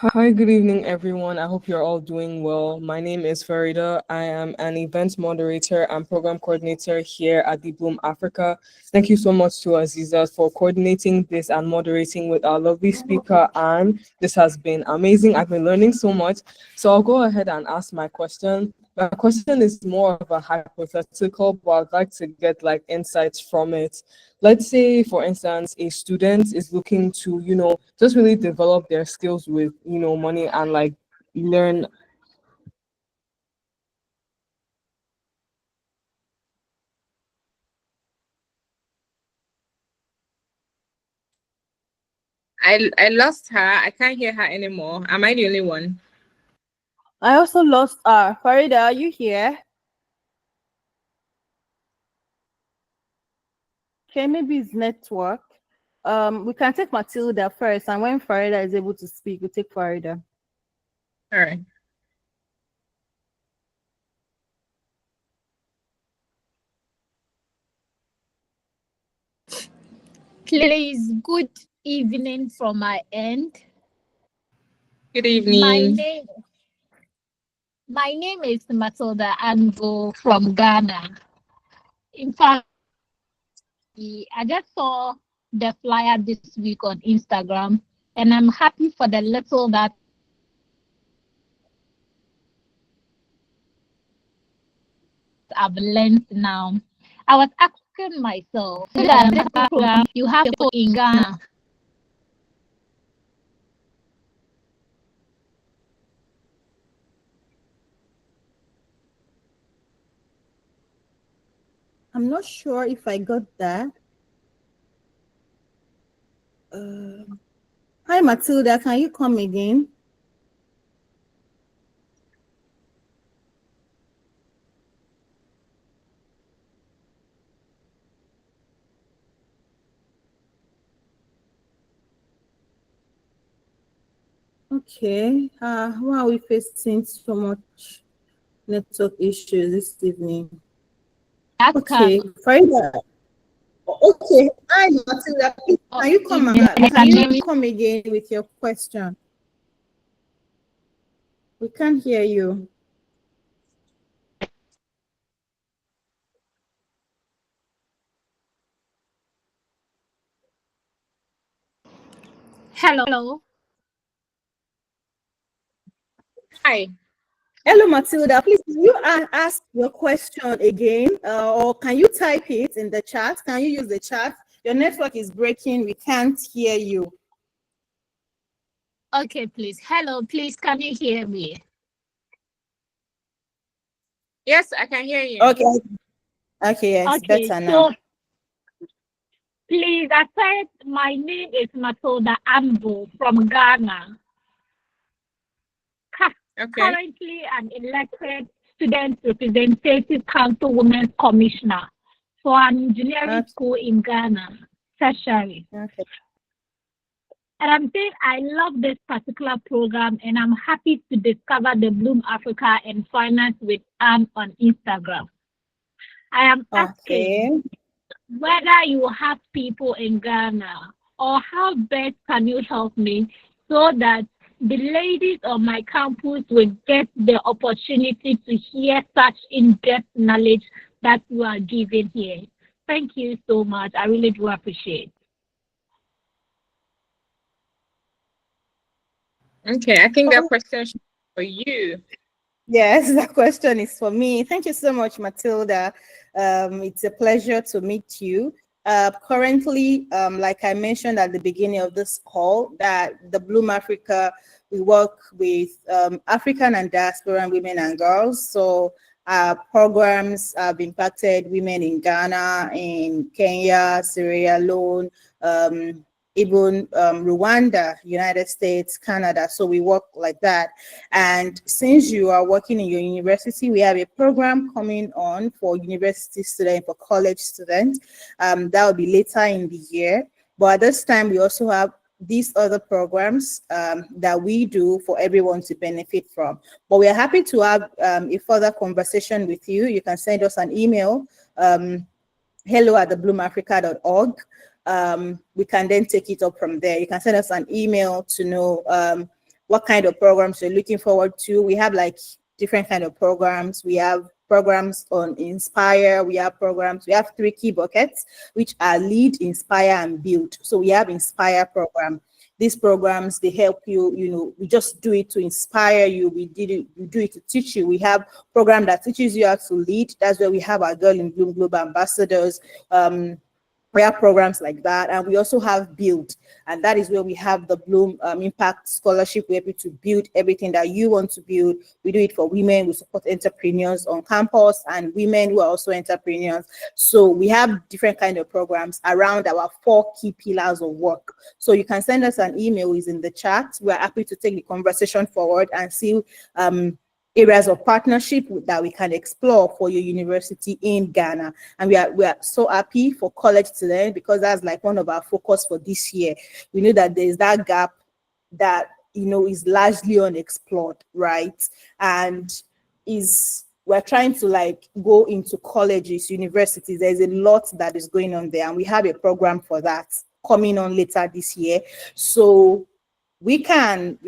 Hi, good evening, everyone. I hope you're all doing well. My name is Farida. I am an event moderator and program coordinator here at the Bloom Africa. Thank you so much to Aziza for coordinating this and moderating with our lovely speaker, and this has been amazing. I've been learning so much. So I'll go ahead and ask my question. My question is more of a hypothetical, but I'd like to get like insights from it. Let's say, for instance, a student is looking to, just really develop their skills with, money and like learn. I lost her. I can't hear her anymore. Am I the only one? I also lost Farida, are you here? Okay, maybe it's network. We can take Matilda first, and when Farida is able to speak, we'll take Farida. All right. Please, good evening from my end. Good evening. My name is Matilda Ango from Ghana. In fact, I just saw the flyer this week on Instagram, and I'm happy for the little that I've learned now. I was asking myself, that this program you have people in Ghana. I'm not sure if I got that. Hi, Matilda, can you come again? Okay, why are we facing so much network issues this evening? Okay, Farida. Okay, hi, Matilda. Please, can you come again? Can you come again with your question? We can't hear you. Hello. Hi. Hello, Matilda. Please, can you ask your question again, or can you type it in the chat? Can you use the chat? Your network is breaking. We can't hear you. Okay, please. Hello, please. Can you hear me? Yes, I can hear you. Okay. Okay, yes, Okay, better now. so please, I said my name is Matilda Ambo from Ghana. Okay. Currently an elected Student Representative Council Women's Commissioner for an engineering Okay. school in Ghana, tertiary. Okay. And I'm saying I love this particular program, and I'm happy to discover the Bloom Africa and Finance with Anne on Instagram. I am asking Okay. whether you have people in Ghana, or how best can you help me so that the ladies on my campus will get the opportunity to hear such in-depth knowledge that you are giving here. Thank you so much. I really do appreciate. Okay, I think that question should be for you. Yes, that question is for me. Thank you so much, Matilda. It's a pleasure to meet you. Currently, like I mentioned at the beginning of this call, that the Bloom Africa, we work with African and diaspora women and girls. So our programs have impacted women in Ghana, in Kenya, Sierra Leone, even Rwanda, United States, Canada. So we work like that. And since you are working in your university, we have a program coming on for university students, for college students. That will be later in the year. But at this time, we also have these other programs that we do for everyone to benefit from. But we are happy to have a further conversation with you. You can send us an email, hello@thebloomafrica.org. We can then take it up from there. You can send us an email to know what kind of programs you're looking forward to. We have like different kind of programs. We have programs on Inspire. We have 3 key buckets, which are lead, inspire, and build. So we have Inspire program. These programs, they help you, we just do it to inspire you. We do it to teach you. We have program that teaches you how to lead. That's where we have our Girl in Bloom Global Ambassadors. We have programs like that, and we also have Build, and that is where we have the Bloom Impact Scholarship. We're able to build everything that you want to build. We do it for women. We support entrepreneurs on campus and women who are also entrepreneurs. So we have different kind of programs around our 4 key pillars of work. So you can send us an email, is in the chat. We're happy to take the conversation forward and see areas of partnership that we can explore for your university in Ghana. And we are so happy for college students, because that's like one of our focus for this year. We know that there's that gap that is largely unexplored, right? And we're trying to like go into colleges, universities. There's a lot that is going on there, and we have a program for that coming on later this year. So we can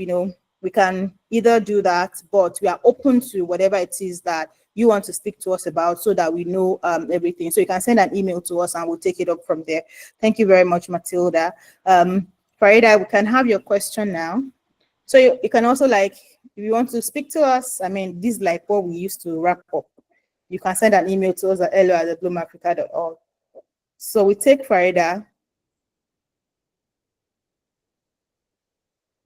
either do that, but we are open to whatever it is that you want to speak to us about, so that we know everything. So you can send an email to us and we'll take it up from there. Thank you very much, Matilda. Farida, we can have your question now. So you can also, like, if you want to speak to us, this is like what we used to wrap up. You can send an email to us at hello@thebloomafrica.org. So we take Farida.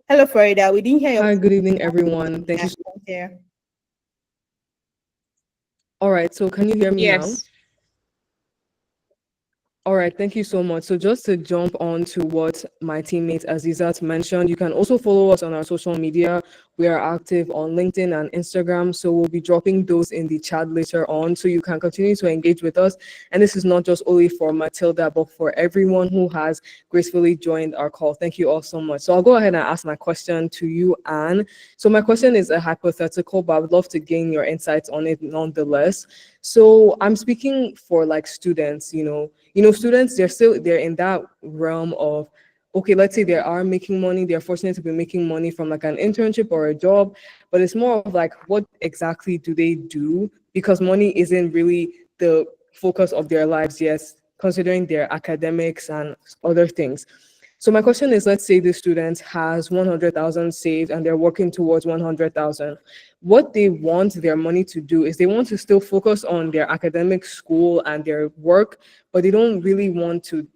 Hello, Farida. We didn't hear your. Hi, good evening, everyone. Thank you. Yeah. All right, so can you hear me now? Yes. All right, thank you so much. So just to jump on to what my teammate Azizat mentioned, you can also follow us on our social media. We are active on LinkedIn and Instagram, so we'll be dropping those in the chat later on, so you can continue to engage with us. And this is not just only for Matilda, but for everyone who has gracefully joined our call. Thank you all so much. So I'll go ahead and ask my question to you, Anne. So my question is a hypothetical, but I would love to gain your insights on it nonetheless. So I'm speaking for like students, students, they're in that realm of, okay, let's say they are making money, they're fortunate to be making money from like an internship or a job, but it's more of like, what exactly do they do? Because money isn't really the focus of their lives yet, considering their academics and other things. So my question is, let's say the student has 100,000 saved and they're working towards 100,000. What they want their money to do is they want to still focus on their academic school and their work, but they don't really want to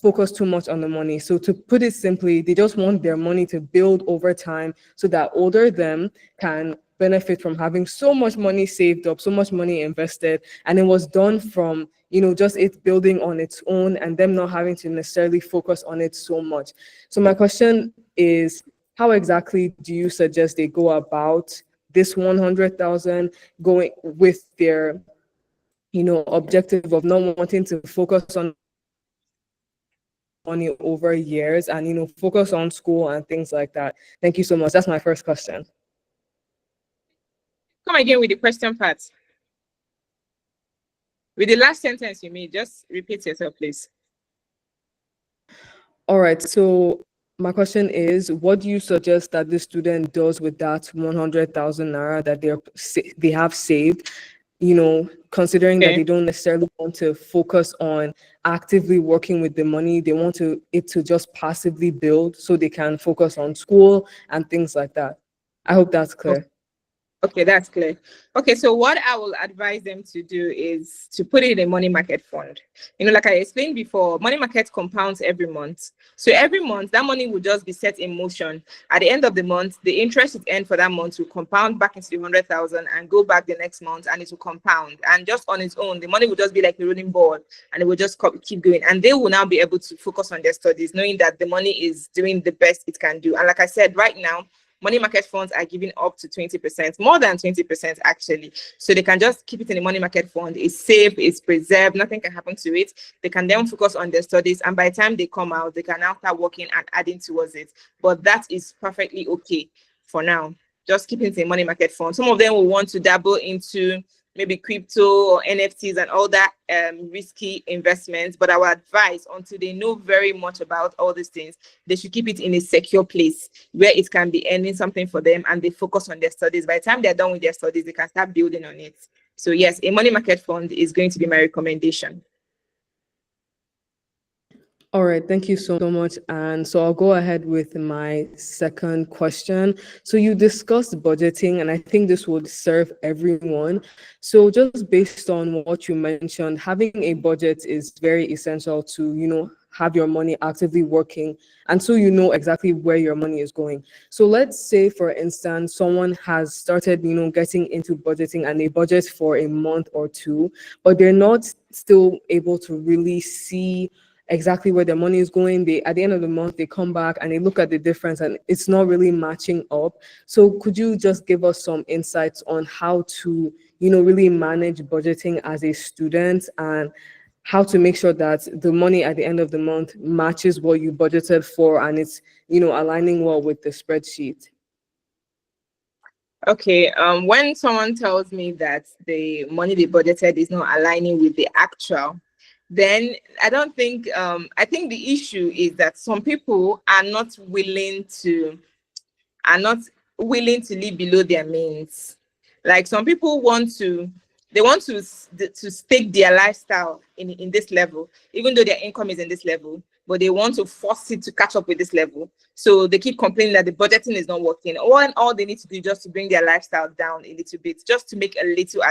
focus too much on the money. So to put it simply, they just want their money to build over time so that older them can benefit from having so much money saved up, so much money invested. And it was done from, just it building on its own and them not having to necessarily focus on it so much. So my question is, how exactly do you suggest they go about this 100,000 going with their, objective of not wanting to focus on money over years and, focus on school and things like that? Thank you so much. That's my first question. Come again with the question part. With the last sentence you made, just repeat yourself, please. All right. So my question is, what do you suggest that the student does with that 100,000 naira that they have saved? Considering that they don't necessarily want to focus on actively working with the money, they want it to just passively build so they can focus on school and things like that. I hope that's clear. Okay, that's clear. Okay, so what I will advise them to do is to put it in a money market fund. Like I explained before, money market compounds every month. So every month, that money will just be set in motion. At the end of the month, the interest it earned for that month will compound back into the 100,000 and go back the next month, and it will compound. And just on its own, the money will just be like a rolling ball, and it will just keep going. And they will now be able to focus on their studies, knowing that the money is doing the best it can do. And like I said, right now, money market funds are giving up to 20%, more than 20% actually. So they can just keep it in the money market fund. It's safe, it's preserved, nothing can happen to it. They can then focus on their studies, and by the time they come out, they can now start working and adding towards it. But that is perfectly okay for now. Just keep it in the money market fund. Some of them will want to dabble into maybe crypto or NFTs and all that risky investments. But our advice, until they know very much about all these things, they should keep it in a secure place where it can be earning something for them, and they focus on their studies. By the time they're done with their studies, they can start building on it. So yes, a money market fund is going to be my recommendation. All right, thank you so much. And so I'll go ahead with my second question. So you discussed budgeting, and I think this would serve everyone. So just based on what you mentioned, having a budget is very essential to, have your money actively working, and so you know exactly where your money is going. So let's say, for instance, someone has started, getting into budgeting and they budget for a month or two, but they're not still able to really see exactly where their money is going. At the end of the month, they come back and they look at the difference and it's not really matching up. So could you just give us some insights on how to, really manage budgeting as a student, and how to make sure that the money at the end of the month matches what you budgeted for and it's, aligning well with the spreadsheet? Okay, when someone tells me that the money they budgeted is not aligning with the actual, then I don't think, I think the issue is that some people are not willing to live below their means. Like some people they want to stake their lifestyle in this level, even though their income is in this level, but they want to force it to catch up with this level. So they keep complaining that the budgeting is not working. All they need to do just to bring their lifestyle down a little bit, just to make a little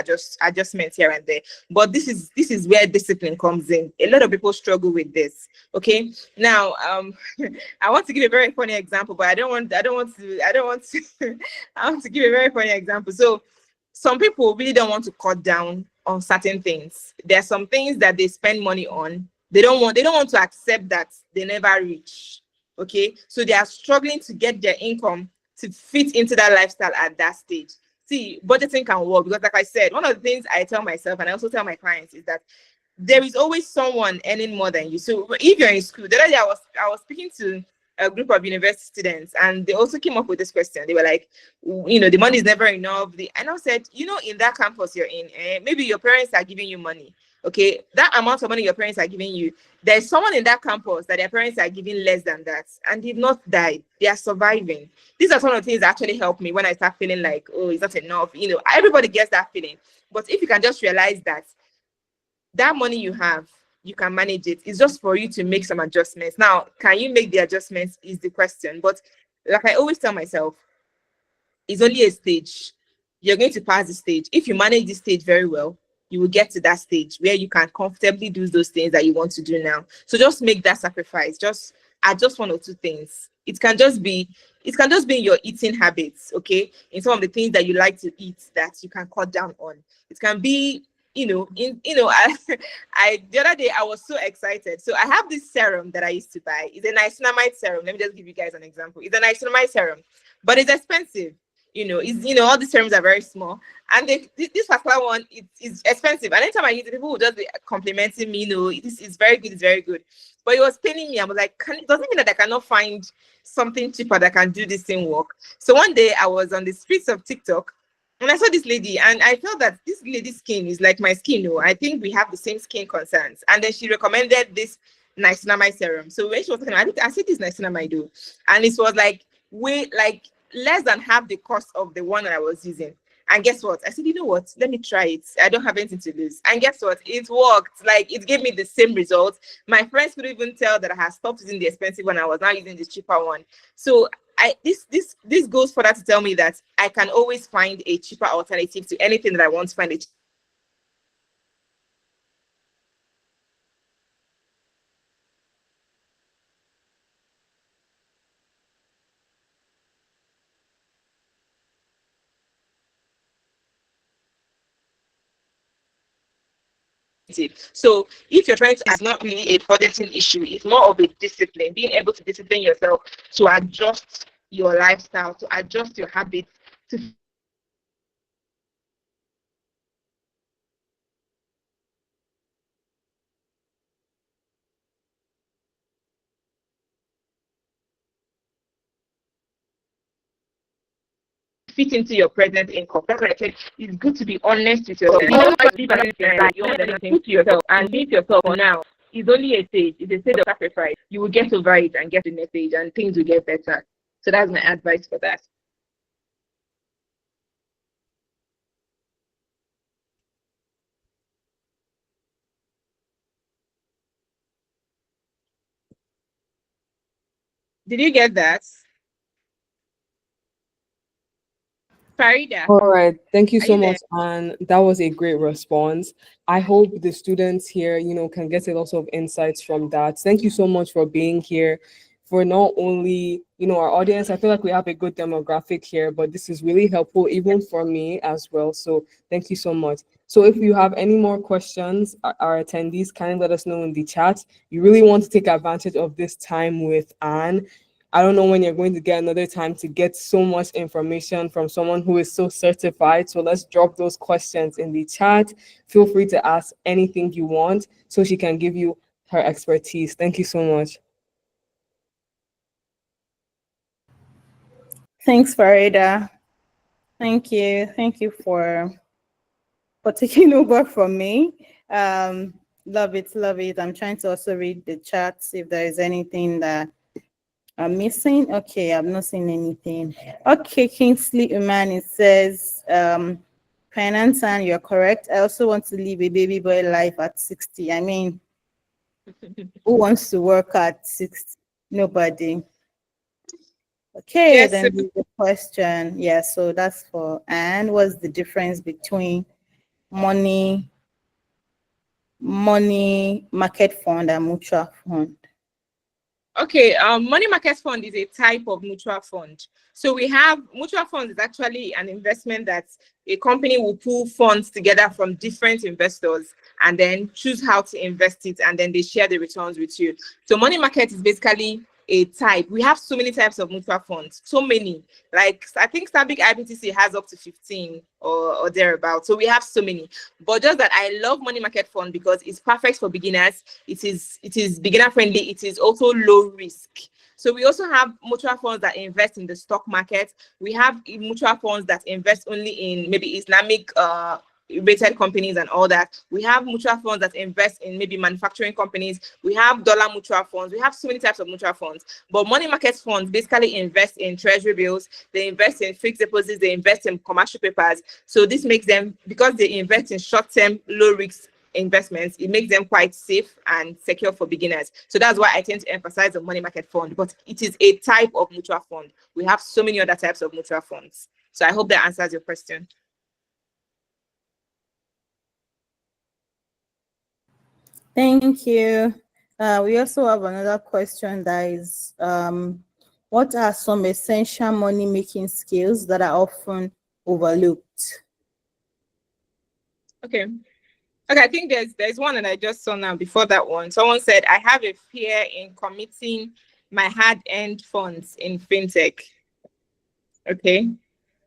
adjustment here and there. But this is where discipline comes in. A lot of people struggle with this. Okay. Now, I want to give a very funny example, but I want to give a very funny example. So some people really don't want to cut down on certain things. There are some things that they spend money on. They don't want to accept that they never reach. Okay, so they are struggling to get their income to fit into that lifestyle at that stage. See, budgeting can work because, like I said, one of the things I tell myself and I also tell my clients is that there is always someone earning more than you. So if you're in school, the other day I was speaking to a group of university students, and they also came up with this question. They were like, the money is never enough. And I said, in that campus you're in, maybe your parents are giving you money. Okay, that amount of money your parents are giving you, there's someone in that campus that their parents are giving less than that, and they've not died. They are surviving. These are some of the things that actually help me when I start feeling like, oh, it's not enough. Everybody gets that feeling. But if you can just realize that money you have, you can manage it. It's just for you to make some adjustments. Now, can you make the adjustments is the question. But like I always tell myself, it's only a stage. You're going to pass the stage. If you manage this stage very well, you will get to that stage where you can comfortably do those things that you want to do now. So just make that sacrifice. Just adjust one or two things. It can just be in your eating habits, okay? In some of the things that you like to eat that you can cut down on. It can be, I the other day I was so excited. So I have this serum that I used to buy. It's a niacinamide serum. Let me just give you guys an example. It's a niacinamide serum, but it's expensive. All the serums are very small, and this particular one is expensive. And anytime I use it, people will just be complimenting me. This is very good. It's very good. But it was paining me. I was like, it doesn't mean that I cannot find something cheaper that can do this same work. So one day I was on the streets of TikTok, and I saw this lady, and I felt that this lady's skin is like my skin. I think we have the same skin concerns. And then she recommended this niacinamide serum. So when she was talking, I said this niacinamide, and it was like less than half the cost of the one that I was using. And guess what? I said, you know what? Let me try it. I don't have anything to lose. And guess what? It worked. Like, it gave me the same results. My friends could even tell that I had stopped using the expensive one. I was now using the cheaper one. So this goes further to tell me that I can always find a cheaper alternative to anything that I want to find a So if you're trying to, it's not really a budgeting issue, it's more of a discipline, being able to discipline yourself to adjust your lifestyle, to adjust your habits, to fit into your present income. That's why I said it's good to be honest with yourself. You don't want to be balanced like you want anything to yourself and meet yourself for now. It's only a stage. It's a stage of sacrifice. You will get over it and get to the next stage, and things will get better. So that's my advice for that. Did you get that? Farida, All right. Thank you are so you there? much, Anne. That was a great response. I hope the students here, can get a lot of insights from that. Thank you so much for being here. For not only, our audience, I feel like we have a good demographic here, but this is really helpful even for me as well. So thank you so much. So if you have any more questions, our attendees, kindly let us know in the chat. You really want to take advantage of this time with Anne. I don't know when you're going to get another time to get so much information from someone who is so certified. So let's drop those questions in the chat. Feel free to ask anything you want so she can give you her expertise. Thank you so much. Thanks, Farida. Thank you. Thank you for taking over from me. Love it, love it. I'm trying to also read the chat, see if there is anything that I'm missing. Okay, I'm not seeing anything. Okay, Kingsley Uman, it says, finance, and you're correct. I also want to live a baby boy life at 60. I mean, who wants to work at 60? Nobody. Okay, Yes, then the question. Yeah, so that's for Anne. What's the difference between money market fund and mutual fund? Okay, money market fund is a type of mutual fund. So we have mutual fund is actually an investment that a company will pull funds together from different investors and then choose how to invest it, and then they share the returns with you. So money market is basically a type. We have so many types of mutual funds, so many. Like I think Stanbic IBTC has up to 15 or thereabout. So we have so many. But just that I love money market fund because it's perfect for beginners. It is beginner friendly. It is also low risk. So we also have mutual funds that invest in the stock market. We have mutual funds that invest only in maybe Islamic rated companies and all that. We have mutual funds that invest in maybe manufacturing companies. We have dollar mutual funds. We have so many types of mutual funds. But money market funds basically invest in treasury bills. They invest in fixed deposits. They invest in commercial papers. So this makes them, because they invest in short-term, low-risk investments, it makes them quite safe and secure for beginners. So that's why I tend to emphasize the money market fund, but it is a type of mutual fund. We have so many other types of mutual funds. So I hope that answers your question. Thank you. We also have another question that is, what are some essential money-making skills that are often overlooked? Okay. Okay, I think there's one that I just saw now before that one. Someone said, I have a fear in committing my hard-earned funds in fintech. Okay.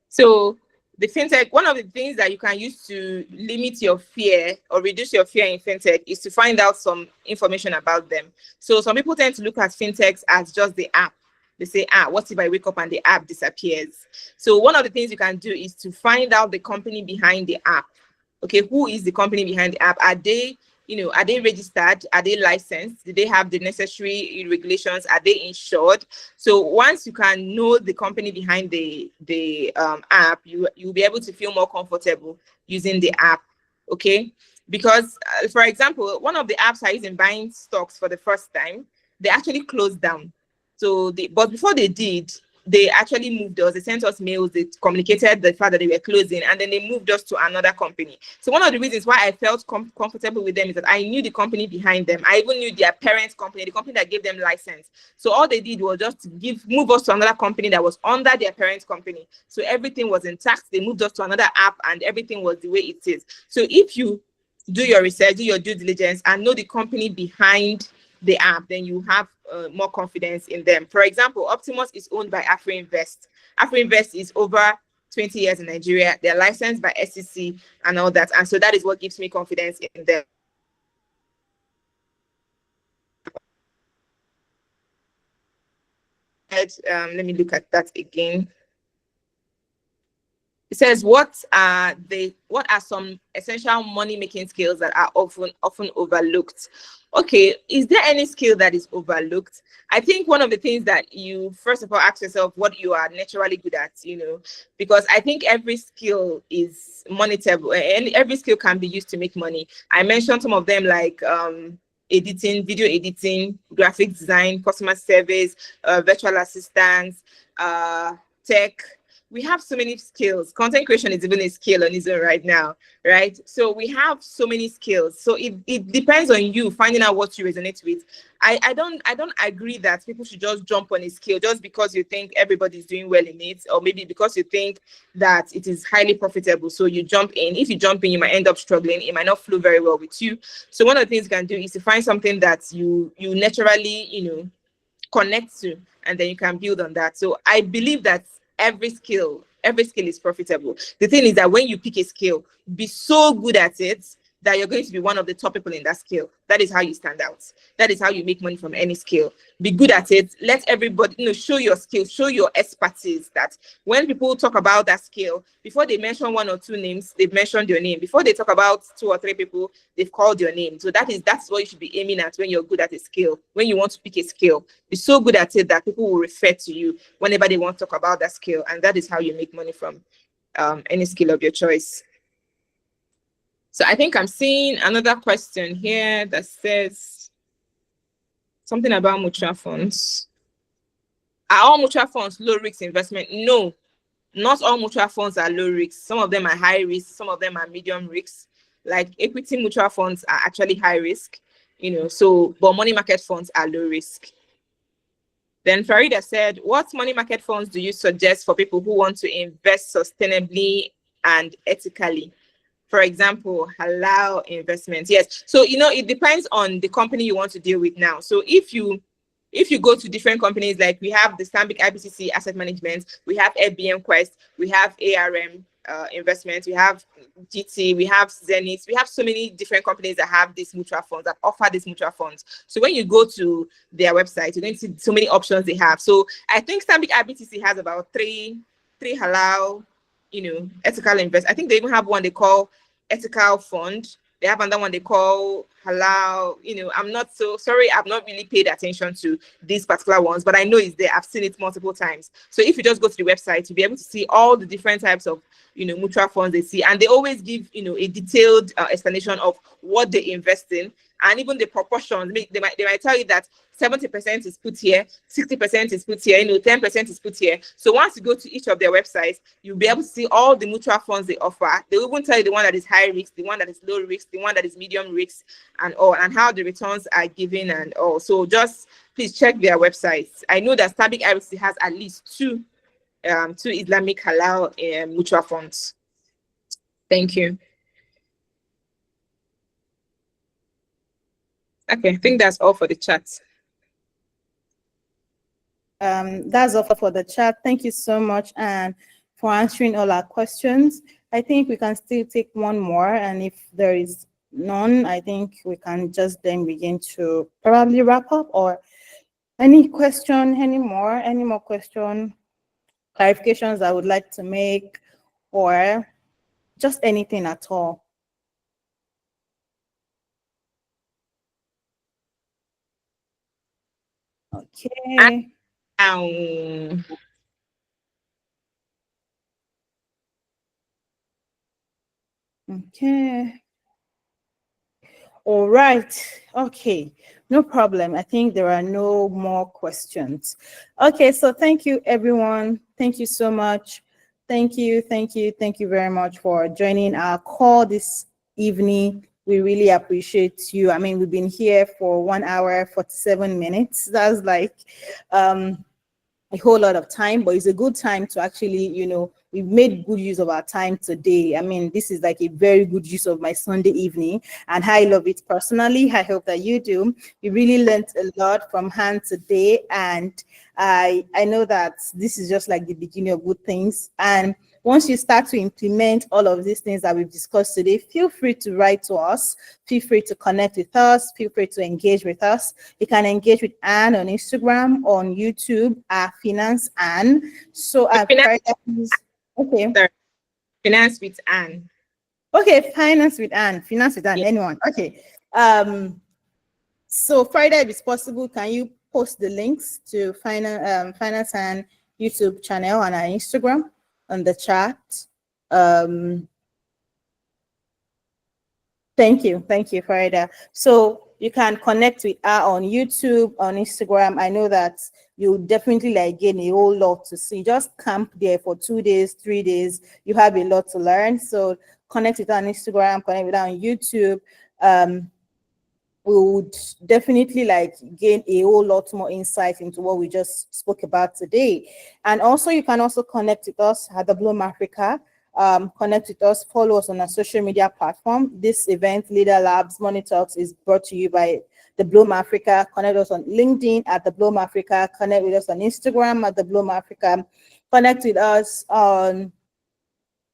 So the fintech, one of the things that you can use to limit your fear or reduce your fear in fintech is to find out some information about them. So some people tend to look at fintechs as just the app. They say, what if I wake up and the app disappears? So one of the things you can do is to find out the company behind the app. Okay, who is the company behind the app? Are they registered? Are they licensed? Do they have the necessary regulations? Are they insured? So once you can know the company behind the app, you'll be able to feel more comfortable using the app. Okay, because for example, one of the apps I use in buying stocks for the first time, they actually closed down. So but before they did, they actually moved us. They sent us mails. They communicated the fact that they were closing, and then they moved us to another company. So one of the reasons why I felt comfortable with them is that I knew the company behind them. I even knew their parent company, the company that gave them license. So all they did was just move us to another company that was under their parent company. So everything was intact. They moved us to another app, and everything was the way it is. So if you do your research, do your due diligence, and know the company behind the app, then you have more confidence in them. For example, Optimus is owned by AfroInvest. AfroInvest is over 20 years in Nigeria. They're licensed by SEC and all that. And so that is what gives me confidence in them. Let me look at that again. It says, what are some essential money-making skills that are often overlooked? Okay, is there any skill that is overlooked? I think one of the things that you first of all ask yourself what you are naturally good at, because I think every skill is monetizable and every skill can be used to make money. I mentioned some of them like editing, video editing, graphic design, customer service, virtual assistants, tech. We have so many skills. Content creation is even a skill on its own right now, right? So we have so many skills. So it depends on you finding out what you resonate with. I don't agree that people should just jump on a skill just because you think everybody's doing well in it, or maybe because you think that it is highly profitable. So you jump in. If you jump in, you might end up struggling. It might not flow very well with you. So one of the things you can do is to find something that you naturally, connect to, and then you can build on that. So I believe that every skill is profitable. The thing is that when you pick a skill, be so good at it that you're going to be one of the top people in that skill. That is how you stand out. That is how you make money from any skill. Be good at it. Let everybody, show your skills, show your expertise. That when people talk about that skill, before they mention one or two names, they've mentioned your name. Before they talk about 2 or 3 people, they've called your name. So that's what you should be aiming at when you're good at a skill. When you want to pick a skill, be so good at it that people will refer to you whenever they want to talk about that skill. And that is how you make money from any skill of your choice. So I think I'm seeing another question here that says something about mutual funds. Are all mutual funds low risk investment? No, not all mutual funds are low risk. Some of them are high risk, some of them are medium risk. Like equity mutual funds are actually high risk, but money market funds are low risk. Then Farida said, what money market funds do you suggest for people who want to invest sustainably and ethically? For example, halal investments. Yes. So, it depends on the company you want to deal with now. So if you go to different companies, like we have the Stanbic IBTC Asset Management, we have FBM Quest, we have ARM Investments, we have GT, we have Zenith, we have so many different companies that have these mutual funds, that offer these mutual funds. So when you go to their website, you're going to see so many options they have. So I think Stanbic IBTC has about three halal, ethical invest. I think they even have one they call ethical fund. They have another one they call halal. I'm not so sorry. I've not really paid attention to these particular ones, but I know it's there. I've seen it multiple times. So if you just go to the website, you'll be able to see all the different types of, mutual funds they see. And they always give, a detailed explanation of what they invest in and even the proportions. They might tell you that 70% is put here, 60% is put here, 10% is put here. So once you go to each of their websites, you'll be able to see all the mutual funds they offer. They will even tell you the one that is high risk, the one that is low risk, the one that is medium risk, and all, and how the returns are given and all. So just please check their websites. I know that Stanbic IBTC has at least two Islamic halal mutual funds. Thank you. Okay, I think that's all for the chat. That's all for the chat. Thank you so much, and for answering all our questions. I think we can still take one more, and if there is none, I think we can just then begin to probably wrap up. Or any question, any more question, clarifications I would like to make, or just anything at all. Okay. Okay. All right. Okay. No problem. I think there are no more questions. Okay. So thank you, everyone. Thank you so much. Thank you. Thank you. Thank you very much for joining our call this evening. We really appreciate you. I mean, we've been here for 1 hour, 47 minutes. That's like a whole lot of time, but it's a good time to actually, we've made good use of our time today. I mean, this is like a very good use of my Sunday evening, and I love it personally. I hope that you do. We really learned a lot from Han today, and I know that this is just like the beginning of good things. And once you start to implement all of these things that we've discussed today, feel free to write to us, feel free to connect with us, feel free to engage with us. You can engage with Anne on Instagram, on YouTube, at Finance Anne. So okay. Finance with Anne. Okay, Finance with Anne, yeah. Anyone. Okay. So Friday, if it's possible, can you post the links to Finance Anne YouTube channel and our Instagram on the chat? Thank you, Farida. So you can connect with her on YouTube, on Instagram. I know that you definitely gain a whole lot to see. Just camp there for 2 days, 3 days. You have a lot to learn. So connect with her on Instagram, connect with her on YouTube. We would definitely gain a whole lot more insight into what we just spoke about today. And also, you can also connect with us at the Bloom Africa. Connect with us, follow us on our social media platform. This event, Leader Labs Money Talks, is brought to you by the Bloom Africa. Connect us on LinkedIn at the Bloom Africa. Connect with us on Instagram at the Bloom Africa. Connect with us on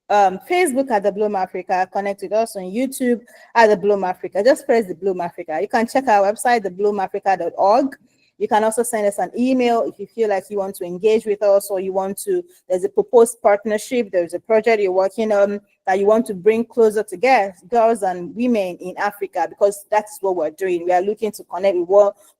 Facebook at the Bloom Africa. Connect with us on YouTube at the Bloom Africa. Just press the Bloom Africa. You can check our website, thebloomafrica.org. You can also send us an email if you feel like you want to engage with us, or you want to, there's a proposed partnership, there's a project you're working on that you want to bring closer together, girls and women in Africa, because that's what we're doing. We are looking to connect with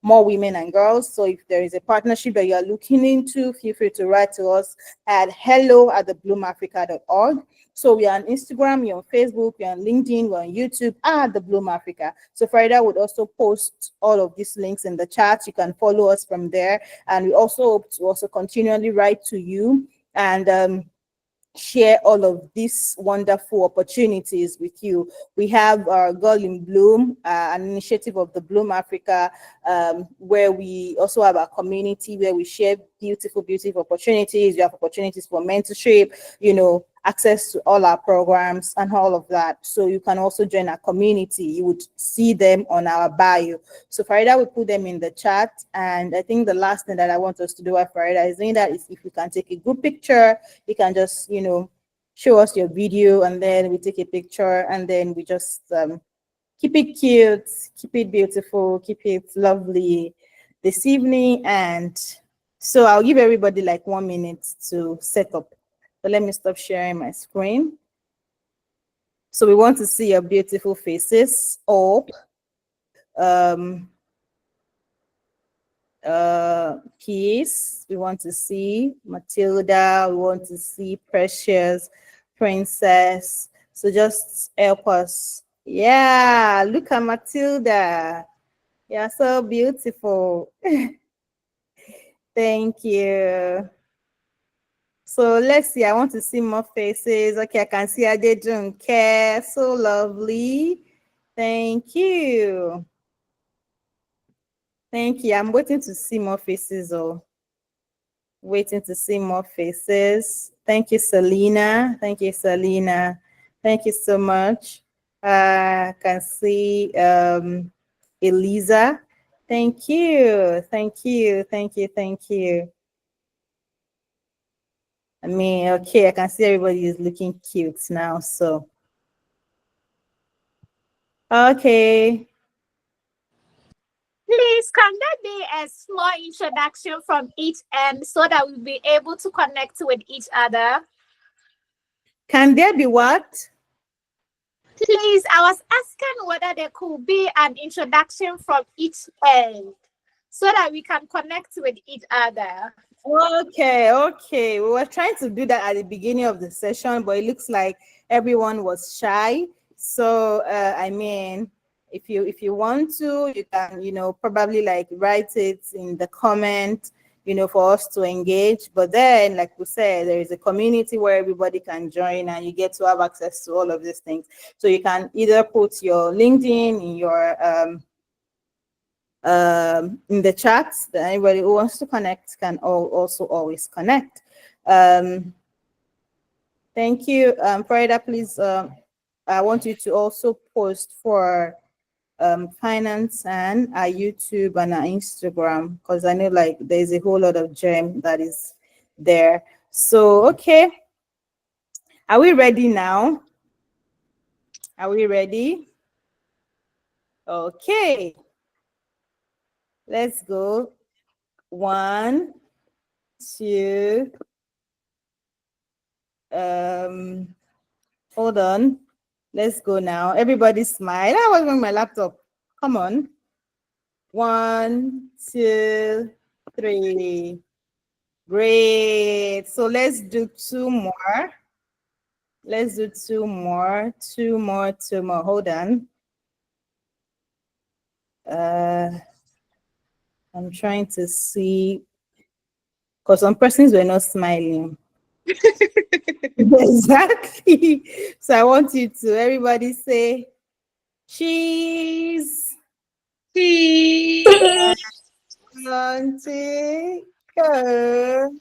more women and girls. So if there is a partnership that you are looking into, feel free to write to us at hello@thebloomafrica.org. So we are on Instagram, we're on Facebook, we're on LinkedIn, we're on YouTube at the Bloom Africa. So Farida would also post all of these links in the chat. You can follow us from there. And we also hope to also continually write to you and share all of these wonderful opportunities with you. We have our Girl in Bloom, an initiative of the Bloom Africa, where we also have our community where we share beautiful opportunities. You have opportunities for mentorship, access to all our programs and all of that. So you can also join our community. You would see them on our bio. So Farida will put them in the chat. And I think the last thing that I want us to do at Farida is doing that is if we can take a group picture, you can just, show us your video, and then we take a picture, and then we just keep it cute, keep it beautiful, keep it lovely this evening. And so I'll give everybody 1 minute to set up. So let me stop sharing my screen. So we want to see your beautiful faces. Peace. We want to see Matilda. We want to see Precious, Princess. So just help us Yeah, look at Matilda. You're so beautiful. Thank you. So let's see. I want to see more faces. Okay, I can see Adejunke. So lovely. Thank you. Thank you. I'm waiting to see more faces. Oh, waiting to see more faces. Thank you, Selena. Thank you, Selena. Thank you so much. I can see Eliza. Thank you. Thank you. Thank you. Thank you. I mean, okay, I can see everybody is looking cute now. So, okay. Please, can there be a small introduction from each end so that we'll be able to connect with each other? Can there be what? Please, I was asking whether there could be an introduction from each end so that we can connect with each other. Okay, okay. We were trying to do that at the beginning of the session, but it looks like everyone was shy. So, I mean, if you want to, you can, probably like write it in the comment, for us to engage. But then, like we said, there is a community where everybody can join and you get to have access to all of these things. So you can either put your LinkedIn in your in the chat. That anybody who wants to connect can also always connect. Thank you, Farida. Please, I want you to also post for finance and our YouTube and our Instagram, because I know like there's a whole lot of gem that is there. So okay, are we ready now? Are we ready? Okay, let's go. 1, 2. Hold on. Let's go now. Everybody smile. I was on my laptop. Come on. 1, 2, 3. Great. So let's do 2 more. Let's do 2 more. 2 more. 2 more. Hold on. I'm trying to see, because some persons were not smiling. Exactly. So I want you to everybody say cheese. Cheese. 1, 2, go.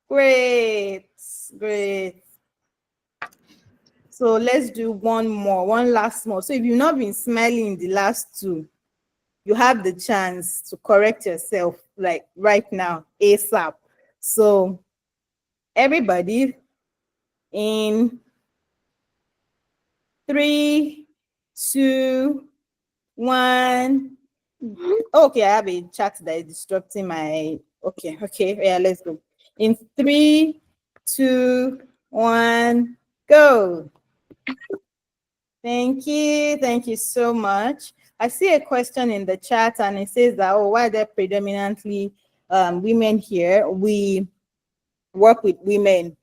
Great, great. So let's do one last more. So if you've not been smiling in the last 2, you have the chance to correct yourself like right now, ASAP. So everybody, in 3, 2, 1. Okay, I have a chat that is disrupting my. Okay, yeah, let's go. In 3, 2, 1, go. Thank you so much. I see a question in the chat and it says that, why are there predominantly women here? We work with women.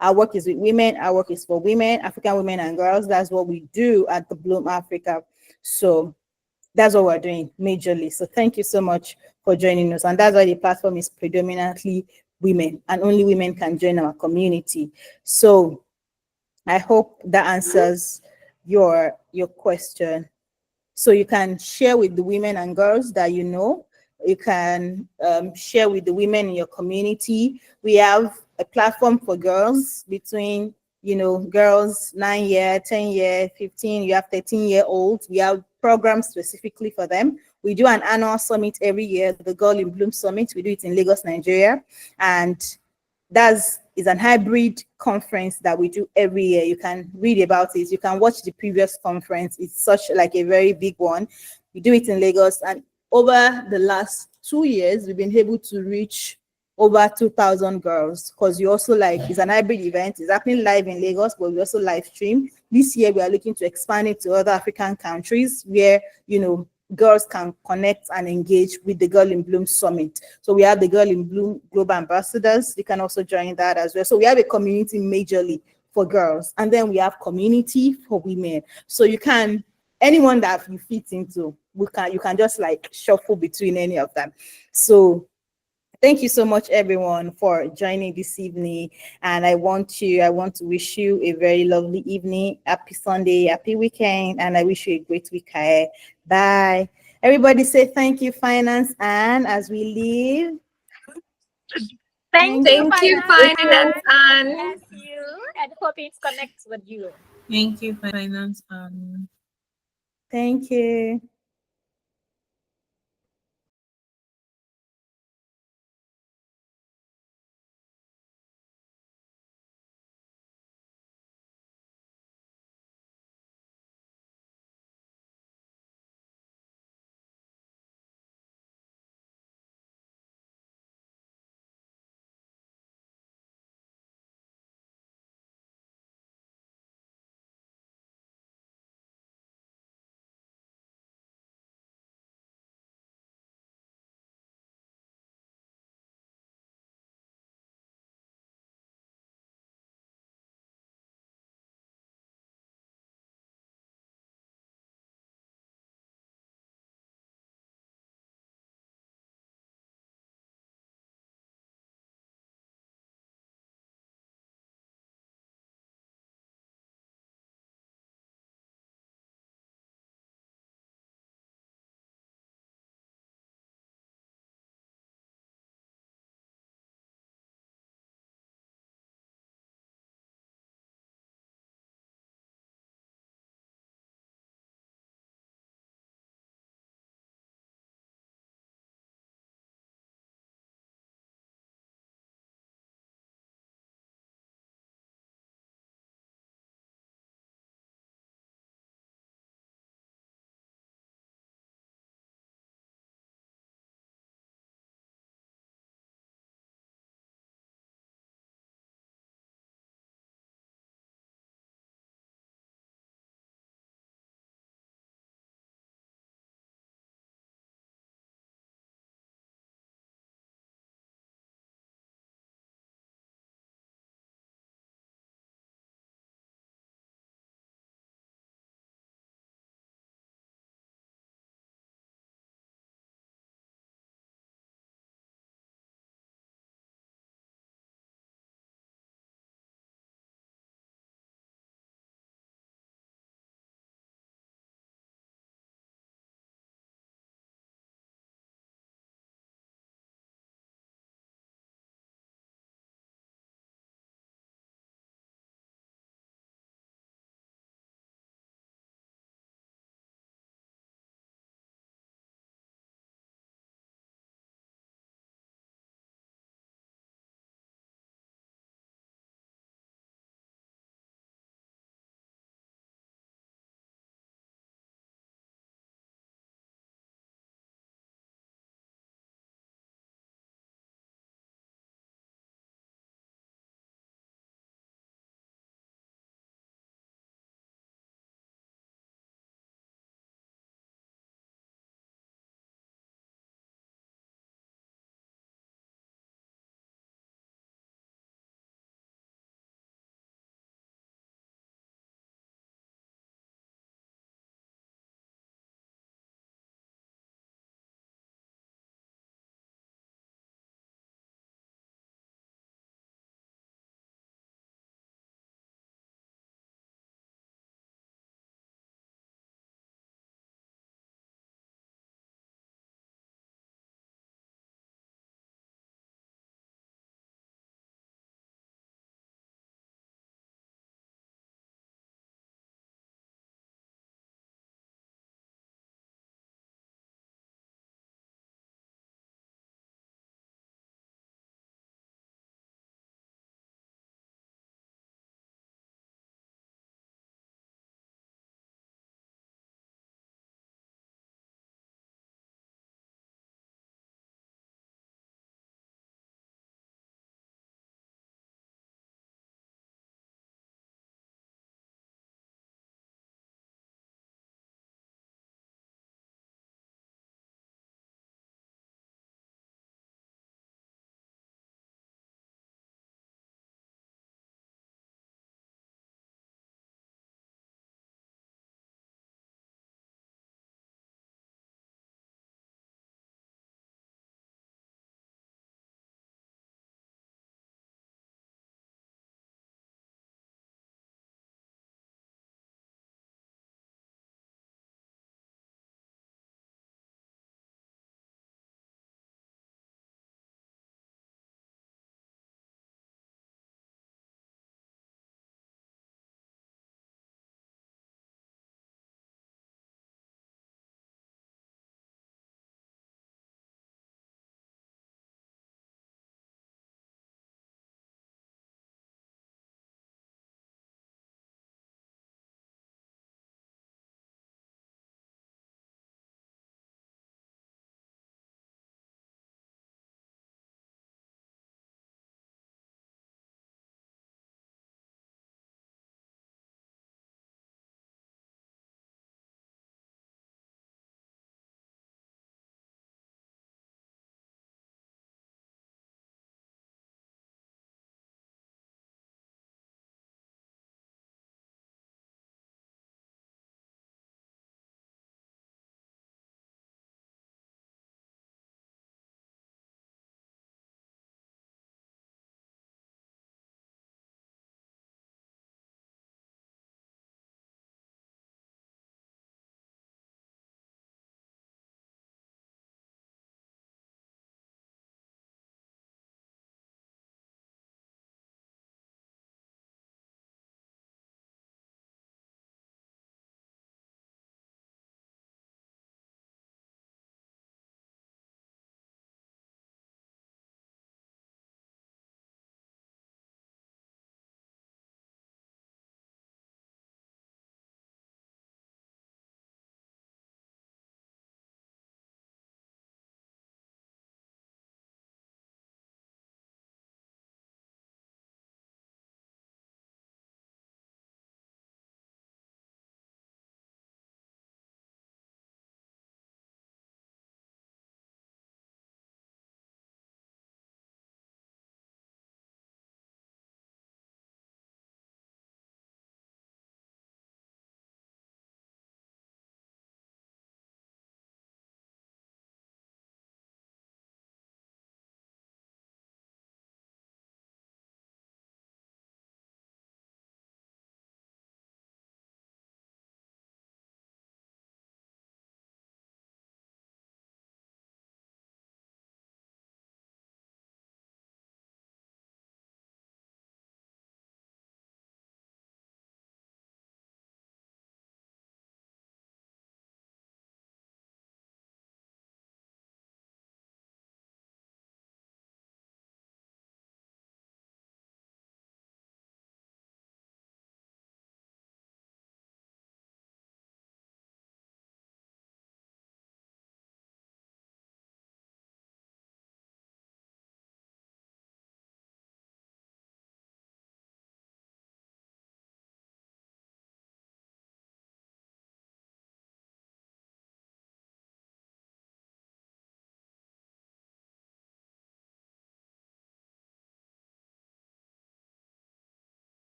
Our work is with women. Our work is for women, African women and girls. That's what we do at the Bloom Africa. So that's what we're doing majorly. So thank you so much for joining us. And that's why the platform is predominantly women, and only women can join our community. So I hope that answers your question. So you can share with the women and girls that you know. You can share with the women in your community. We have a platform for girls between, girls 9-year, 10-year, 15, you have 13-year-olds. We have programs specifically for them. We do an annual summit every year, the Girl in Bloom Summit. We do it in Lagos, Nigeria. And that is an hybrid conference that we do every year. You can read about it. You can watch the previous conference. It's such like a very big one. We do it in Lagos. And over the last 2 years, we've been able to reach over 2,000 girls, because you also it's an hybrid event. It's happening live in Lagos, but we also live stream. This year, we are looking to expand it to other African countries where, girls can connect and engage with the Girl in Bloom Summit. So we have the Girl in Bloom Global Ambassadors. You can also join that as well. So we have a community majorly for girls, and then we have community for women. So you can, anyone that you fit into, you can just like shuffle between any of them. So thank you so much, everyone, for joining this evening. And I want to wish you a very lovely evening, happy Sunday, happy weekend, and I wish you a great week ahead. Bye. Everybody say thank you, Finance, and as we leave. Thank Thank you, Finance and Anne. bless you, and hope it connects with you. Thank you, Finance. Thank you.